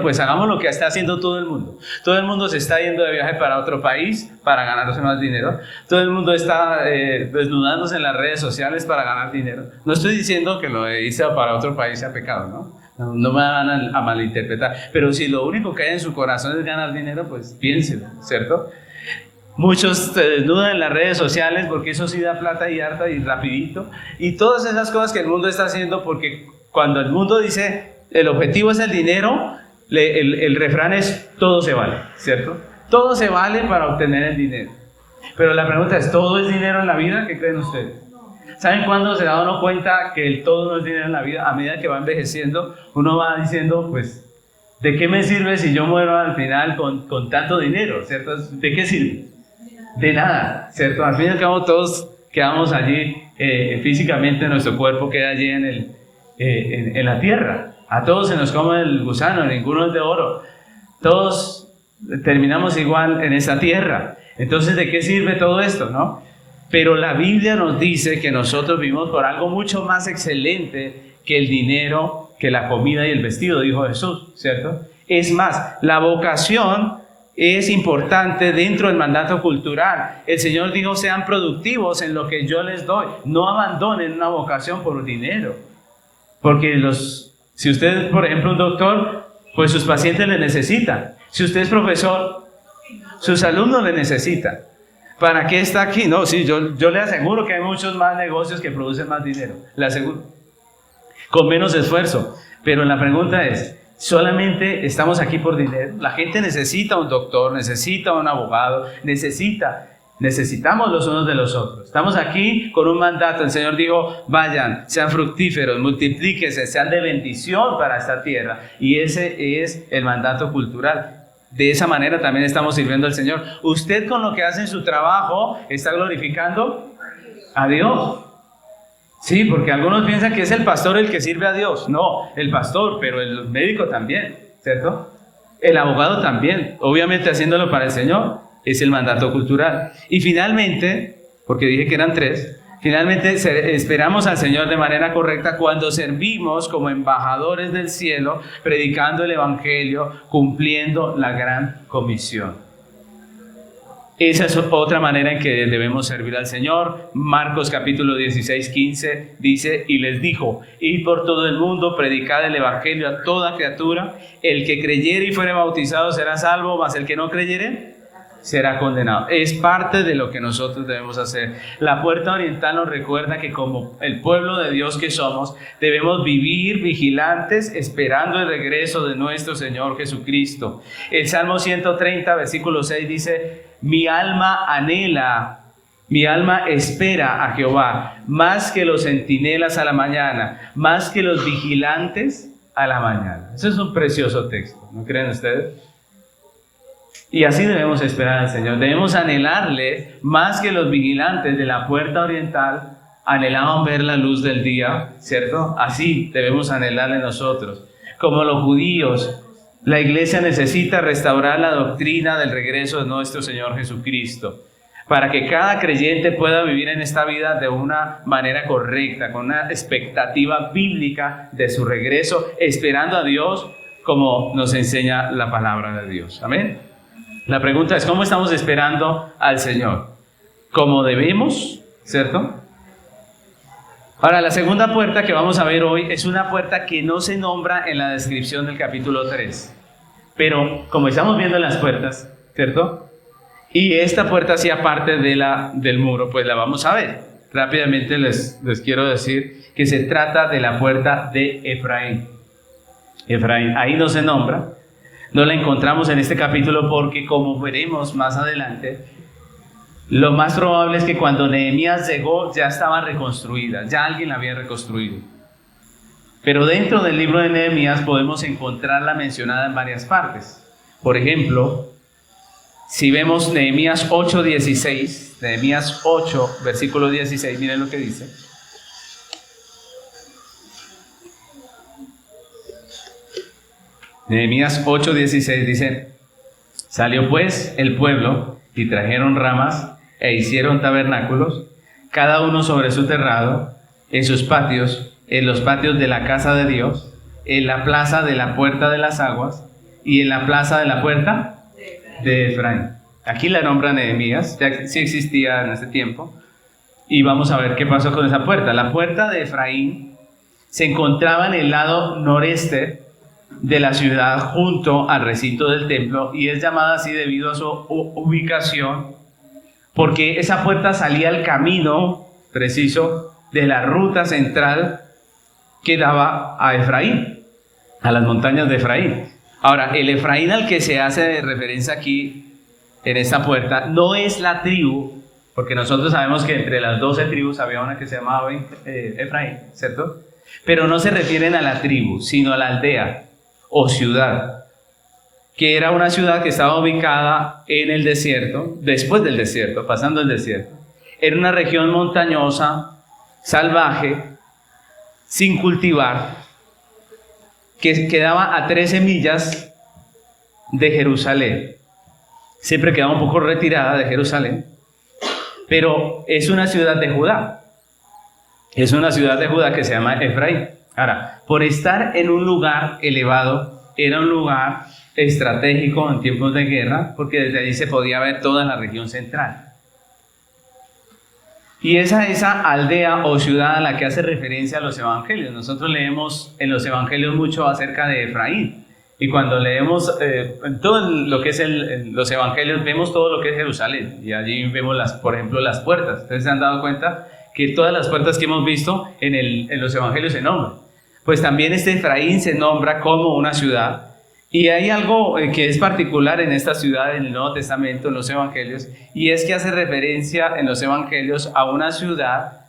pues hagamos lo que está haciendo todo el mundo. Todo el mundo se está yendo de viaje para otro país para ganarse más dinero. Todo el mundo está desnudándose en las redes sociales para ganar dinero. No estoy diciendo que lo de irse para otro país sea pecado, ¿no? No me van a malinterpretar. Pero si lo único que hay en su corazón es ganar dinero, pues piénselo, ¿cierto? Muchos se desnudan en las redes sociales porque eso sí da plata y harta y rapidito. Y todas esas cosas que el mundo está haciendo, porque cuando el mundo dice el objetivo es el dinero, el refrán es todo se vale, ¿cierto? Todo se vale para obtener el dinero. Pero la pregunta es, ¿todo es dinero en la vida? ¿Qué creen ustedes? ¿Saben cuándo se da uno cuenta que el todo no es dinero en la vida? A medida que va envejeciendo, uno va diciendo, pues, ¿de qué me sirve si yo muero al final con tanto dinero? ¿Cierto? ¿De qué sirve? De nada, ¿cierto? Al fin y al cabo todos quedamos allí, físicamente nuestro cuerpo queda allí en la tierra. A todos se nos come el gusano, ninguno es de oro. Todos terminamos igual en esa tierra. Entonces, ¿de qué sirve todo esto, no? Pero la Biblia nos dice que nosotros vivimos por algo mucho más excelente que el dinero, que la comida y el vestido, dijo Jesús, ¿cierto? Es más, la vocación es importante dentro del mandato cultural. El Señor dijo, sean productivos en lo que yo les doy. No abandonen una vocación por dinero. Porque si usted es, por ejemplo, un doctor, pues sus pacientes le necesitan. Si usted es profesor, sus alumnos le necesitan. ¿Para qué está aquí? No, sí, yo le aseguro que hay muchos más negocios que producen más dinero. Le aseguro. Con menos esfuerzo. Pero la pregunta es, ¿solamente estamos aquí por dinero? La gente necesita un doctor, necesita un abogado, necesitamos los unos de los otros. Estamos aquí con un mandato. El Señor dijo, vayan, sean fructíferos, multiplíquense, sean de bendición para esta tierra. Y ese es el mandato cultural. De esa manera también estamos sirviendo al Señor. Usted con lo que hace en su trabajo está glorificando a Dios. Sí, porque algunos piensan que es el pastor el que sirve a Dios. No, el pastor, pero el médico también, ¿cierto? El abogado también, obviamente haciéndolo para el Señor. Es el mandato cultural. Y finalmente, porque dije que eran tres, Finalmente, esperamos al Señor de manera correcta cuando servimos como embajadores del cielo, predicando el Evangelio, cumpliendo la gran comisión. Esa es otra manera en que debemos servir al Señor. Marcos capítulo 16, 15 dice, y les dijo, id por todo el mundo, predicad el Evangelio a toda criatura. El que creyere y fuere bautizado será salvo, mas el que no creyere será condenado. Es parte de lo que nosotros debemos hacer. La Puerta Oriental nos recuerda que como el pueblo de Dios que somos, debemos vivir vigilantes esperando el regreso de nuestro Señor Jesucristo. El Salmo 130, versículo 6 dice, mi alma anhela, mi alma espera a Jehová, más que los centinelas a la mañana, más que los vigilantes a la mañana. Eso es un precioso texto, ¿no creen ustedes? Y así debemos esperar al Señor. Debemos anhelarle más que los vigilantes de la Puerta Oriental anhelaban ver la luz del día, ¿cierto? Así debemos anhelarle nosotros. Como los judíos, la iglesia necesita restaurar la doctrina del regreso de nuestro Señor Jesucristo, para que cada creyente pueda vivir en esta vida de una manera correcta, con una expectativa bíblica de su regreso, esperando a Dios como nos enseña la palabra de Dios. Amén. La pregunta es, ¿cómo estamos esperando al Señor? ¿Cómo debemos? ¿Cierto? Ahora, la segunda puerta que vamos a ver hoy es una puerta que no se nombra en la descripción del capítulo 3. Pero, como estamos viendo en las puertas, ¿cierto? Y esta puerta hacía parte del muro, pues la vamos a ver. Rápidamente les quiero decir que se trata de la puerta de Efraín. Efraín, ahí no se nombra. No la encontramos en este capítulo porque, como veremos más adelante, lo más probable es que cuando Nehemías llegó ya estaba reconstruida, ya alguien la había reconstruido. Pero dentro del libro de Nehemías podemos encontrarla mencionada en varias partes. Por ejemplo, si vemos Nehemías 8:16, Nehemías 8, versículo 16, miren lo que dice. Nehemías 8:16 dice, salió pues el pueblo y trajeron ramas e hicieron tabernáculos, cada uno sobre su terrado, en sus patios, en los patios de la casa de Dios, en la plaza de la puerta de las aguas y en la plaza de la puerta de Efraín. Aquí la nombra Nehemías, ya sí existía en ese tiempo, y vamos a ver qué pasó con esa puerta. La puerta de Efraín se encontraba en el lado noreste de la ciudad, junto al recinto del templo, y es llamada así debido a su ubicación, porque esa puerta salía al camino preciso de la ruta central que daba a Efraín, a las montañas de Efraín. Ahora, el Efraín al que se hace referencia aquí en esta puerta no es la tribu, porque nosotros sabemos que entre las 12 tribus había una que se llamaba Efraín, ¿cierto? Pero no se refieren a la tribu, sino a la aldea o ciudad, que era una ciudad que estaba ubicada en el desierto, después del desierto, pasando el desierto. Era una región montañosa, salvaje, sin cultivar, que quedaba a 13 millas de Jerusalén. Siempre quedaba un poco retirada de Jerusalén, pero es una ciudad de Judá. Es una ciudad de Judá que se llama Efraín. Ahora, por estar en un lugar elevado, era un lugar estratégico en tiempos de guerra, porque desde allí se podía ver toda la región central. Y esa aldea o ciudad a la que hace referencia a los evangelios. Nosotros leemos en los evangelios mucho acerca de Efraín. Y cuando leemos en todo lo que es los evangelios, vemos todo lo que es Jerusalén. Y allí vemos, por ejemplo, las puertas. ¿Ustedes se han dado cuenta que todas las puertas que hemos visto en los evangelios se nombran? Pues también este Efraín se nombra como una ciudad. Y hay algo que es particular en esta ciudad, en el Nuevo Testamento, en los evangelios, y es que hace referencia en los evangelios a una ciudad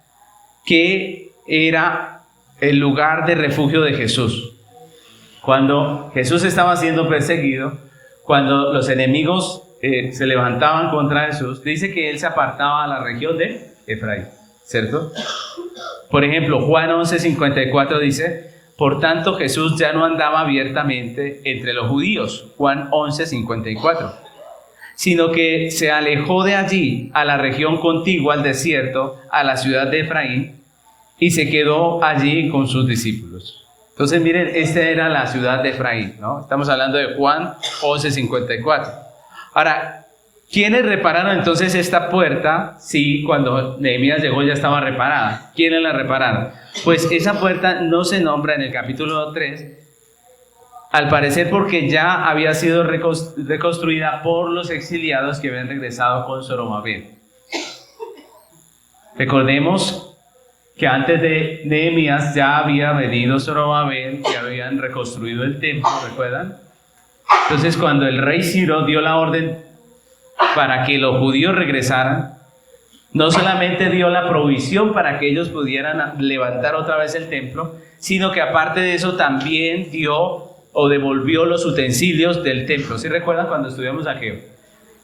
que era el lugar de refugio de Jesús. Cuando Jesús estaba siendo perseguido, cuando los enemigos se levantaban contra Jesús, dice que él se apartaba a la región de Efraín, ¿cierto? Por ejemplo, Juan 11:54 dice, por tanto Jesús ya no andaba abiertamente entre los judíos. Juan 11:54. sino que se alejó de allí a la región contigua al desierto, a la ciudad de Efraín, y se quedó allí con sus discípulos. Entonces miren, esta era la ciudad de Efraín, ¿no? Estamos hablando de Juan 11:54. Ahora, ¿quiénes repararon entonces esta puerta? Sí, cuando Nehemías llegó ya estaba reparada. ¿Quiénes la repararon? Pues esa puerta no se nombra en el capítulo 3, al parecer porque ya había sido reconstruida por los exiliados que habían regresado con Zorobabel. Recordemos que antes de Nehemías ya había venido Zorobabel, que habían reconstruido el templo, ¿recuerdan? Entonces cuando el rey Ciro dio la orden para que los judíos regresaran, no solamente dio la provisión para que ellos pudieran levantar otra vez el templo, sino que aparte de eso también dio o devolvió los utensilios del templo. ¿Sí recuerdan cuando estudiamos Ageo?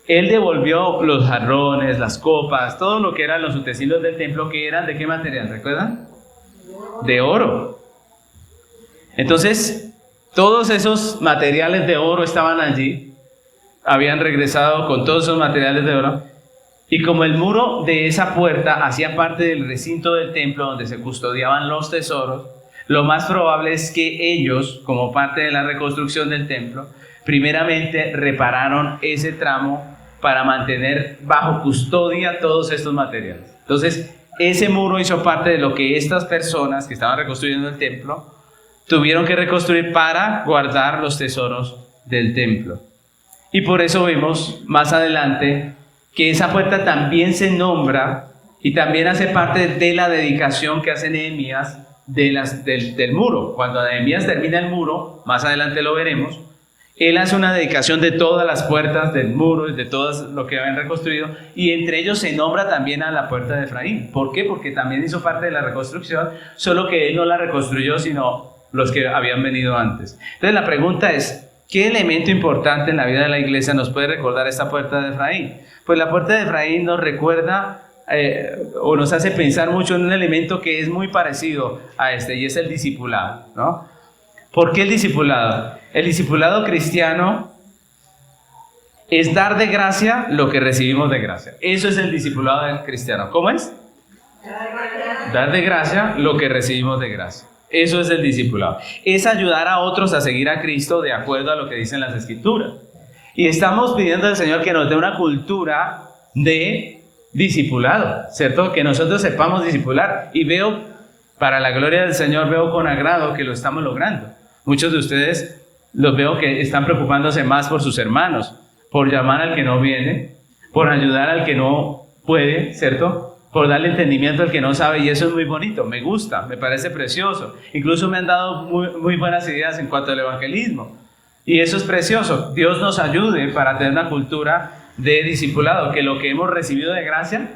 Él devolvió los jarrones, las copas, todo lo que eran los utensilios del templo, que eran ¿de qué material? ¿Recuerdan? De oro. Entonces, todos esos materiales de oro estaban allí, habían regresado con todos esos materiales de oro, y como el muro de esa puerta hacía parte del recinto del templo donde se custodiaban los tesoros, lo más probable es que ellos, como parte de la reconstrucción del templo, primeramente repararon ese tramo para mantener bajo custodia todos estos materiales. Entonces, ese muro hizo parte de lo que estas personas que estaban reconstruyendo el templo tuvieron que reconstruir para guardar los tesoros del templo. Y por eso vemos más adelante que esa puerta también se nombra y también hace parte de la dedicación que hace Nehemías del muro. Cuando Nehemías termina el muro, más adelante lo veremos, él hace una dedicación de todas las puertas del muro, de todo lo que habían reconstruido, y entre ellos se nombra también a la puerta de Efraín. ¿Por qué? Porque también hizo parte de la reconstrucción, solo que él no la reconstruyó, sino los que habían venido antes. Entonces la pregunta es, ¿qué elemento importante en la vida de la iglesia nos puede recordar esta puerta de Efraín? Pues la puerta de Efraín nos recuerda o nos hace pensar mucho en un elemento que es muy parecido a este, y es el discipulado, ¿no? ¿Por qué el discipulado? El discipulado cristiano es dar de gracia lo que recibimos de gracia. Eso es el discipulado cristiano. ¿Cómo es? Dar de gracia lo que recibimos de gracia. Eso es el discipulado. Es ayudar a otros a seguir a Cristo de acuerdo a lo que dicen las Escrituras. Y estamos pidiendo al Señor que nos dé una cultura de discipulado, ¿cierto? Que nosotros sepamos discipular. Y veo, para la gloria del Señor, veo con agrado que lo estamos logrando. Muchos de ustedes los veo que están preocupándose más por sus hermanos, por llamar al que no viene, por ayudar al que no puede, ¿cierto? Por darle entendimiento al que no sabe, y eso es muy bonito, me gusta, me parece precioso. Incluso me han dado muy buenas ideas en cuanto al evangelismo. Y eso es precioso. Dios nos ayude para tener una cultura de discipulado, que lo que hemos recibido de gracia,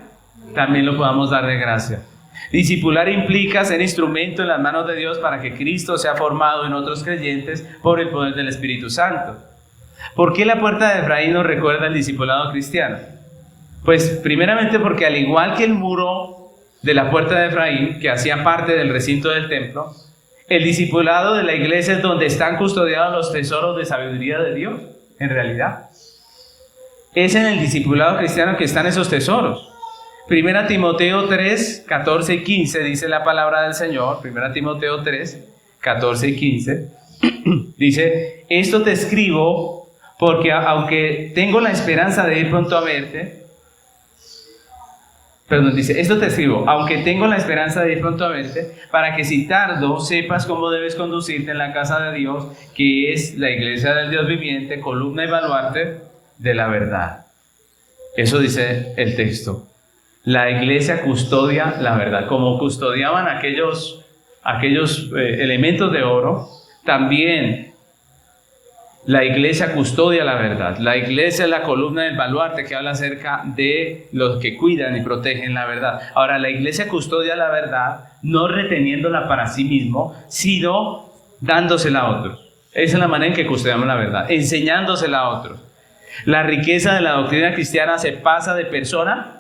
también lo podamos dar de gracia. Discipular implica ser instrumento en las manos de Dios para que Cristo sea formado en otros creyentes por el poder del Espíritu Santo. ¿Por qué la puerta de Efraín nos recuerda el discipulado cristiano? Pues primeramente porque al igual que el muro de la puerta de Efraín, que hacía parte del recinto del templo, el discipulado de la iglesia es donde están custodiados los tesoros de sabiduría de Dios, en realidad. Es en el discipulado cristiano que están esos tesoros. 1 Timoteo 3, 14 y 15 dice la palabra del Señor. 1 Timoteo 3, 14 y 15 dice: esto te escribo porque aunque tengo la esperanza de ir pronto a verte, dice, esto te escribo, aunque tengo la esperanza de ir pronto a verte, para que si tardo sepas cómo debes conducirte en la casa de Dios, que es la iglesia del Dios viviente, columna y baluarte de la verdad. Eso dice el texto. La iglesia custodia la verdad. Como custodiaban aquellos elementos de oro, también la iglesia custodia la verdad. La iglesia es la columna del baluarte que habla acerca de los que cuidan y protegen la verdad. Ahora, la iglesia custodia la verdad, no reteniéndola para sí mismo, sino dándosela a otros. Esa es la manera en que custodiamos la verdad, enseñándosela a otros. La riqueza de la doctrina cristiana se pasa de persona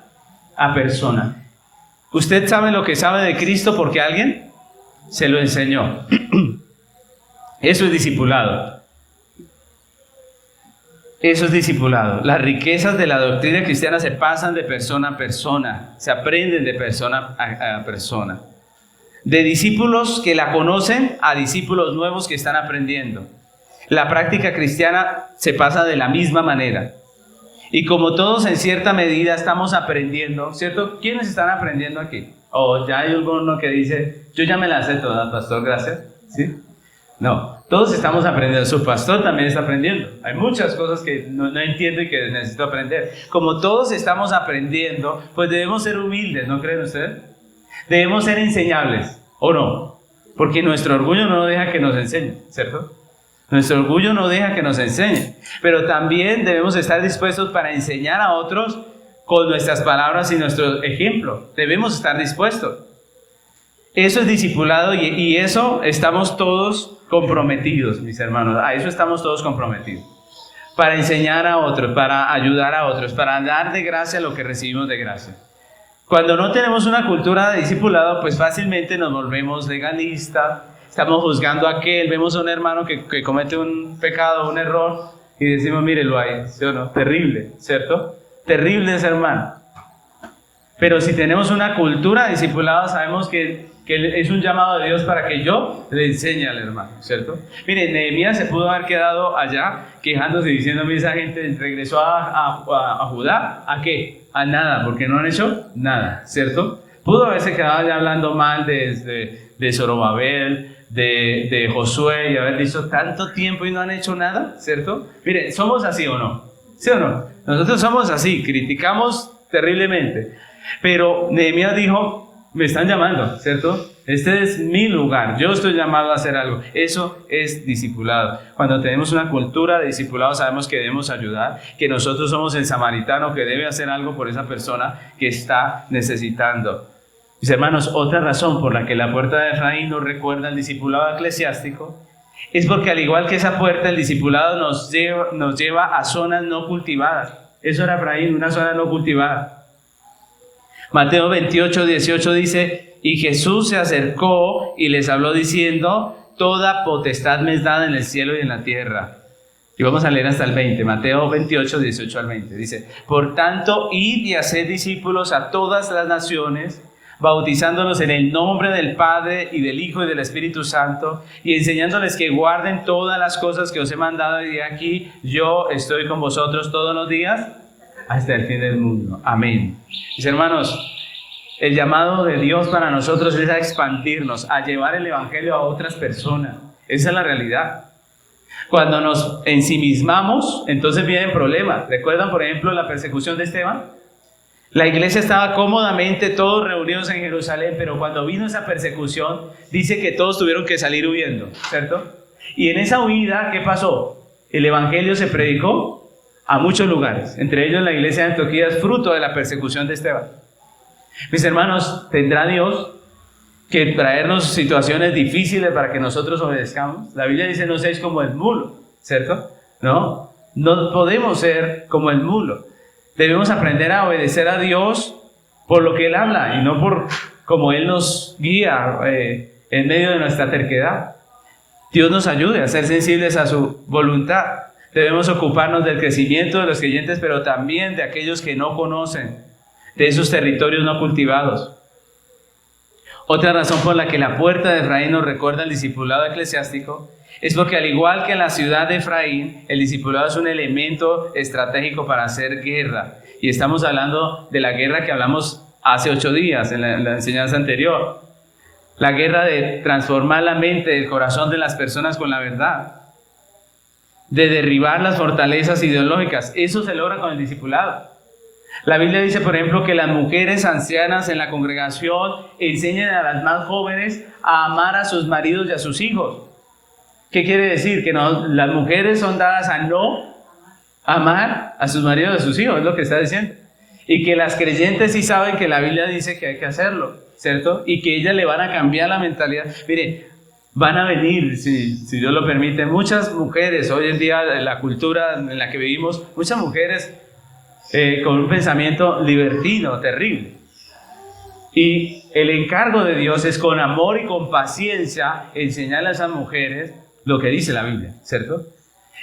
a persona. Usted sabe lo que sabe de Cristo porque alguien se lo enseñó. Eso es discipulado. Eso es discipulado. Las riquezas de la doctrina cristiana se pasan de persona a persona, se aprenden de persona a persona. De discípulos que la conocen a discípulos nuevos que están aprendiendo. La práctica cristiana se pasa de la misma manera. Y como todos en cierta medida estamos aprendiendo, ¿cierto? ¿Quiénes están aprendiendo aquí? O ya hay alguno que dice, yo ya me las sé todas, pastor, gracias. ¿Sí? No, todos estamos aprendiendo. Su pastor también está aprendiendo. Hay muchas cosas que no entiendo y que necesito aprender. Como todos estamos aprendiendo, pues debemos ser humildes, ¿no creen ustedes? Debemos ser enseñables, ¿o no? Porque nuestro orgullo no deja que nos enseñen, ¿cierto? Nuestro orgullo no deja que nos enseñen. Pero también debemos estar dispuestos para enseñar a otros con nuestras palabras y nuestro ejemplo. Debemos estar dispuestos. Eso es discipulado y eso estamos todos comprometidos, mis hermanos. A eso estamos todos comprometidos. Para enseñar a otros, para ayudar a otros, para dar de gracia lo que recibimos de gracia. Cuando no tenemos una cultura de discipulado, pues fácilmente nos volvemos legalistas, estamos juzgando a aquel, vemos a un hermano que comete un pecado, un error, y decimos, mírelo ahí, ¿sí o no? Terrible, ¿cierto? Terrible ese hermano. Pero si tenemos una cultura de discipulado, sabemos que es un llamado de Dios para que yo le enseñe al hermano, ¿cierto? Mire, Nehemías se pudo haber quedado allá quejándose, diciéndome, esa gente regresó a Judá, ¿a qué? A nada, porque no han hecho nada, ¿cierto? Pudo haberse quedado allá hablando mal de Zorobabel, de Josué, y haber dicho tanto tiempo y no han hecho nada, ¿cierto? Mire, ¿somos así o no? ¿Sí o no? Nosotros somos así, criticamos terriblemente. Pero Nehemías dijo, me están llamando, ¿cierto? Este es mi lugar, yo estoy llamado a hacer algo. Eso es discipulado. Cuando tenemos una cultura de discipulado, sabemos que debemos ayudar, que nosotros somos el samaritano que debe hacer algo por esa persona que está necesitando. Mis hermanos, otra razón por la que la puerta de Efraín nos recuerda al discipulado eclesiástico es porque, al igual que esa puerta, el discipulado nos lleva a zonas no cultivadas. Eso era Efraín, una zona no cultivada. Mateo 28, 18 dice, y Jesús se acercó y les habló diciendo, toda potestad me es dada en el cielo y en la tierra. Y vamos a leer hasta el 20, Mateo 28, 18 al 20. Dice, por tanto, id y haced discípulos a todas las naciones, bautizándolos en el nombre del Padre y del Hijo y del Espíritu Santo, y enseñándoles que guarden todas las cosas que os he mandado, y de aquí yo estoy con vosotros todos los días hasta el fin del mundo. Amén. Mis hermanos, el llamado de Dios para nosotros es a expandirnos, a llevar el evangelio a otras personas. Esa es la realidad. Cuando nos ensimismamos, entonces vienen problemas. ¿Recuerdan, por ejemplo, la persecución de Esteban? La iglesia estaba cómodamente todos reunidos en Jerusalén, pero cuando vino esa persecución, dice que todos tuvieron que salir huyendo, ¿cierto? Y en esa huida, ¿qué pasó? El evangelio se predicó a muchos lugares, entre ellos la iglesia de Antioquía es fruto de la persecución de Esteban. Mis hermanos, ¿tendrá Dios que traernos situaciones difíciles para que nosotros obedezcamos? La Biblia dice, no seáis como el mulo, ¿cierto? No podemos ser como el mulo. Debemos aprender a obedecer a Dios por lo que Él habla y no por como Él nos guía en medio de nuestra terquedad. Dios nos ayude a ser sensibles a su voluntad. Debemos ocuparnos del crecimiento de los creyentes, pero también de aquellos que no conocen, de esos territorios no cultivados. Otra razón por la que la puerta de Efraín nos recuerda el discipulado eclesiástico es porque, al igual que en la ciudad de Efraín, el discipulado es un elemento estratégico para hacer guerra. Y estamos hablando de la guerra que hablamos hace 8 días en la enseñanza anterior. La guerra de transformar la mente, el corazón de las personas con la verdad. De derribar las fortalezas ideológicas. Eso se logra con el discipulado. La Biblia dice, por ejemplo, que las mujeres ancianas en la congregación enseñan a las más jóvenes a amar a sus maridos y a sus hijos. ¿Qué quiere decir? Que las mujeres son dadas a no amar a sus maridos y a sus hijos, es lo que está diciendo. Y que las creyentes sí saben que la Biblia dice que hay que hacerlo, ¿cierto? Y que ellas le van a cambiar la mentalidad. Mire, van a venir, si Dios lo permite, muchas mujeres, hoy en día en la cultura en la que vivimos, muchas mujeres con un pensamiento libertino, terrible. Y el encargo de Dios es, con amor y con paciencia, enseñarle a esas mujeres lo que dice la Biblia, ¿cierto?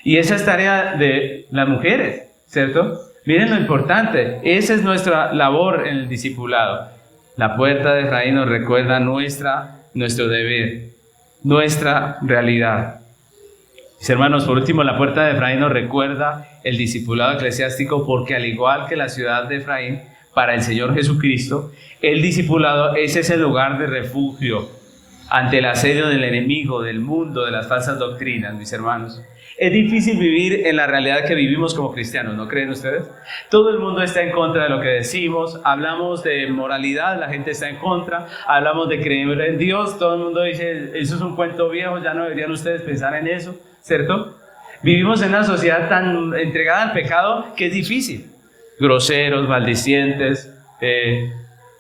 Y esa es tarea de las mujeres, ¿cierto? Miren lo importante, esa es nuestra labor en el discipulado. La puerta de Efraín nos recuerda nuestro deber, nuestra realidad. Mis hermanos, por último, la puerta de Efraín nos recuerda el discipulado eclesiástico, porque al igual que la ciudad de Efraín, para el Señor Jesucristo, el discipulado es ese lugar de refugio ante el asedio del enemigo, del mundo, de las falsas doctrinas, mis hermanos. Es difícil vivir en la realidad que vivimos como cristianos, ¿no creen ustedes? Todo el mundo está en contra de lo que decimos, hablamos de moralidad, la gente está en contra, hablamos de creer en Dios, todo el mundo dice, eso es un cuento viejo, ya no deberían ustedes pensar en eso, ¿cierto? Vivimos en una sociedad tan entregada al pecado que es difícil. Groseros, maldicientes,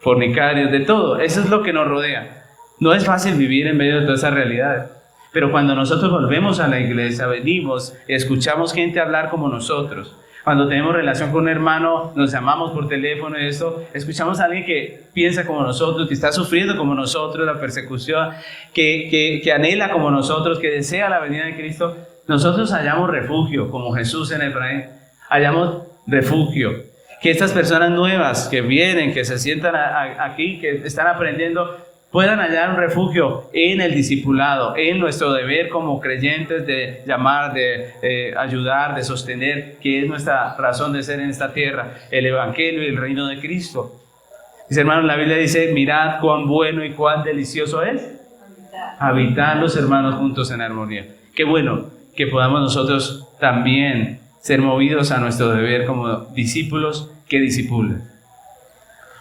fornicarios, de todo, eso es lo que nos rodea. No es fácil vivir en medio de todas esas realidades. Pero cuando nosotros volvemos a la iglesia, venimos, escuchamos gente hablar como nosotros. Cuando tenemos relación con un hermano, nos llamamos por teléfono y eso, escuchamos a alguien que piensa como nosotros, que está sufriendo como nosotros la persecución, que anhela como nosotros, que desea la venida de Cristo. Nosotros hallamos refugio, como Jesús en Efraín, hallamos refugio. Que estas personas nuevas que vienen, que se sientan aquí, que están aprendiendo, puedan hallar un refugio en el discipulado, en nuestro deber como creyentes de llamar, de ayudar, de sostener, que es nuestra razón de ser en esta tierra, el Evangelio y el reino de Cristo. Mis hermanos, la Biblia dice, mirad cuán bueno y cuán delicioso es habitar los hermanos juntos en armonía. Qué bueno que podamos nosotros también ser movidos a nuestro deber como discípulos que discipulan.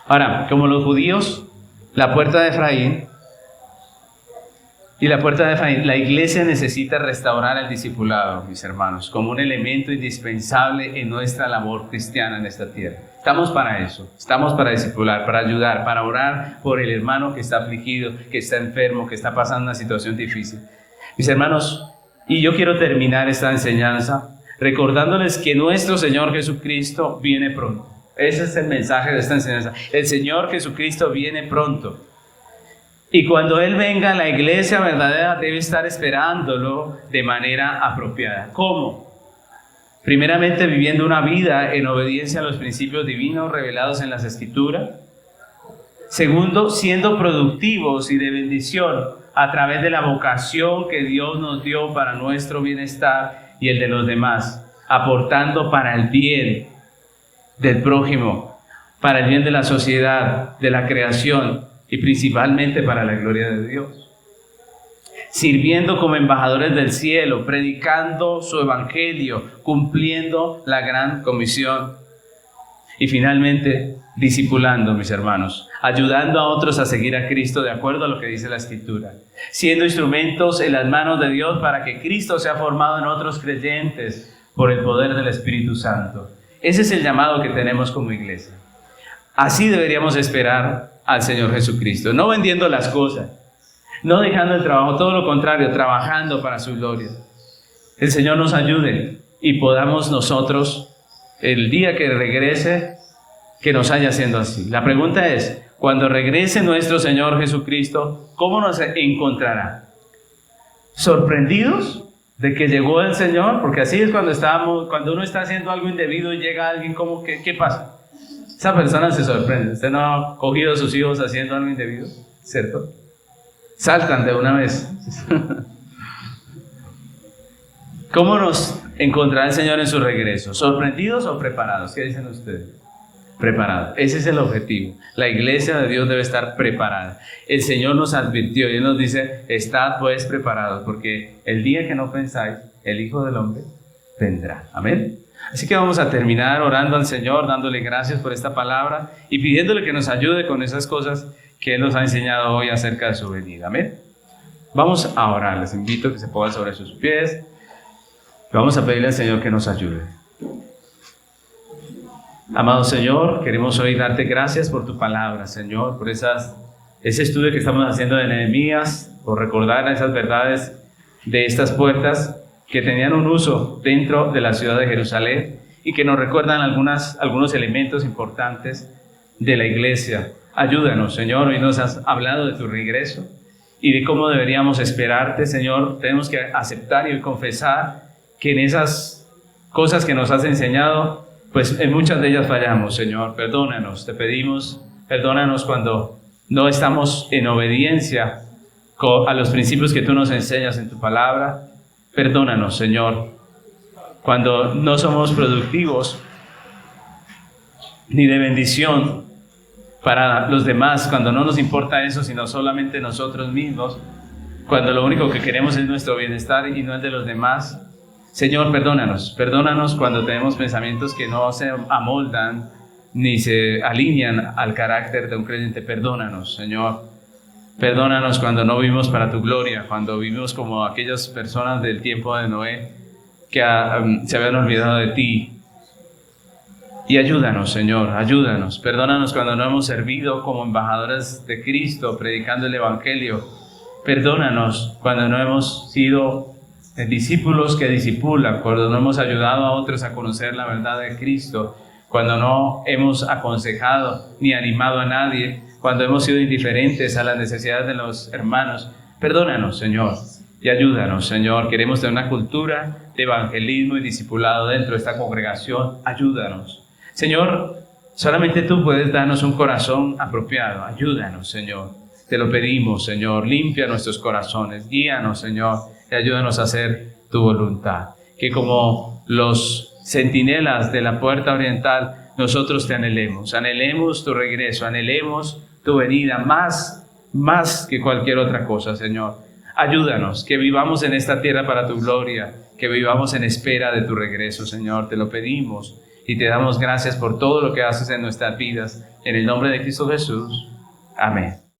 Ahora, como los judíos, la puerta de Efraín, la iglesia necesita restaurar el discipulado, mis hermanos, como un elemento indispensable en nuestra labor cristiana en esta tierra. Estamos para eso, estamos para discipular, para ayudar, para orar por el hermano que está afligido, que está enfermo, que está pasando una situación difícil. Mis hermanos, y yo quiero terminar esta enseñanza recordándoles que nuestro Señor Jesucristo viene pronto. Ese es el mensaje de esta enseñanza. El Señor Jesucristo viene pronto. Y cuando Él venga, la iglesia verdadera debe estar esperándolo de manera apropiada. ¿Cómo? Primeramente, viviendo una vida en obediencia a los principios divinos revelados en las Escrituras. Segundo, siendo productivos y de bendición a través de la vocación que Dios nos dio para nuestro bienestar y el de los demás, aportando para el bien del prójimo, para el bien de la sociedad, de la creación y principalmente para la gloria de Dios. Sirviendo como embajadores del cielo, predicando su evangelio, cumpliendo la gran comisión. Y finalmente, discipulando, mis hermanos, ayudando a otros a seguir a Cristo de acuerdo a lo que dice la Escritura, siendo instrumentos en las manos de Dios para que Cristo sea formado en otros creyentes por el poder del Espíritu Santo. Ese es el llamado que tenemos como iglesia. Así deberíamos esperar al Señor Jesucristo, no vendiendo las cosas, no dejando el trabajo, todo lo contrario, trabajando para su gloria. El Señor nos ayude y podamos nosotros, el día que regrese, que nos haya siendo así. La pregunta es, cuando regrese nuestro Señor Jesucristo, ¿cómo nos encontrará? ¿Sorprendidos de que llegó el Señor? Porque así es cuando uno está haciendo algo indebido y llega alguien, como que, ¿qué pasa? Esa persona se sorprende. Usted no ha cogido a sus hijos haciendo algo indebido, ¿cierto? Saltan de una vez. ¿Cómo nos encontrará el Señor en su regreso? ¿Sorprendidos o preparados? ¿Qué dicen ustedes? Preparados. Ese es el objetivo. La iglesia de Dios debe estar preparada. El Señor nos advirtió y Él nos dice, estad pues preparados, porque el día que no pensáis, el Hijo del Hombre vendrá. Amén. Así que vamos a terminar orando al Señor, dándole gracias por esta palabra y pidiéndole que nos ayude con esas cosas que Él nos ha enseñado hoy acerca de su venida. Amén. Vamos a orar. Les invito a que se pongan sobre sus pies. Vamos a pedirle al Señor que nos ayude. Amado Señor, queremos hoy darte gracias por tu palabra, Señor, por ese estudio que estamos haciendo de Nehemías, por recordar esas verdades de estas puertas que tenían un uso dentro de la ciudad de Jerusalén y que nos recuerdan algunos elementos importantes de la iglesia. Ayúdanos, Señor, hoy nos has hablado de tu regreso y de cómo deberíamos esperarte, Señor. Tenemos que aceptar y confesar que en esas cosas que nos has enseñado, pues en muchas de ellas fallamos, Señor. Perdónanos, te pedimos, perdónanos cuando no estamos en obediencia a los principios que tú nos enseñas en tu palabra. Perdónanos, Señor, cuando no somos productivos ni de bendición para los demás, cuando no nos importa eso, sino solamente nosotros mismos, cuando lo único que queremos es nuestro bienestar y no el de los demás. Señor, perdónanos cuando tenemos pensamientos que no se amoldan ni se alinean al carácter de un creyente. Perdónanos, Señor. Perdónanos cuando no vivimos para tu gloria, cuando vivimos como aquellas personas del tiempo de Noé que se habían olvidado de ti. Y ayúdanos, Señor, ayúdanos. Perdónanos cuando no hemos servido como embajadores de Cristo, predicando el Evangelio. Perdónanos cuando no hemos sido discípulos que discipulan, cuando no hemos ayudado a otros a conocer la verdad de Cristo, cuando no hemos aconsejado ni animado a nadie, cuando hemos sido indiferentes a las necesidades de los hermanos. Perdónanos, Señor, y ayúdanos, Señor. Queremos tener una cultura de evangelismo y discipulado dentro de esta congregación. Ayúdanos. Señor, solamente tú puedes darnos un corazón apropiado. Ayúdanos, Señor. Te lo pedimos, Señor. Limpia nuestros corazones. Guíanos, Señor, y ayúdanos a hacer tu voluntad. Que como los centinelas de la puerta oriental, nosotros te anhelemos. Anhelemos tu regreso, anhelemos tu venida más que cualquier otra cosa, Señor. Ayúdanos, que vivamos en esta tierra para tu gloria, que vivamos en espera de tu regreso, Señor. Te lo pedimos y te damos gracias por todo lo que haces en nuestras vidas. En el nombre de Cristo Jesús. Amén.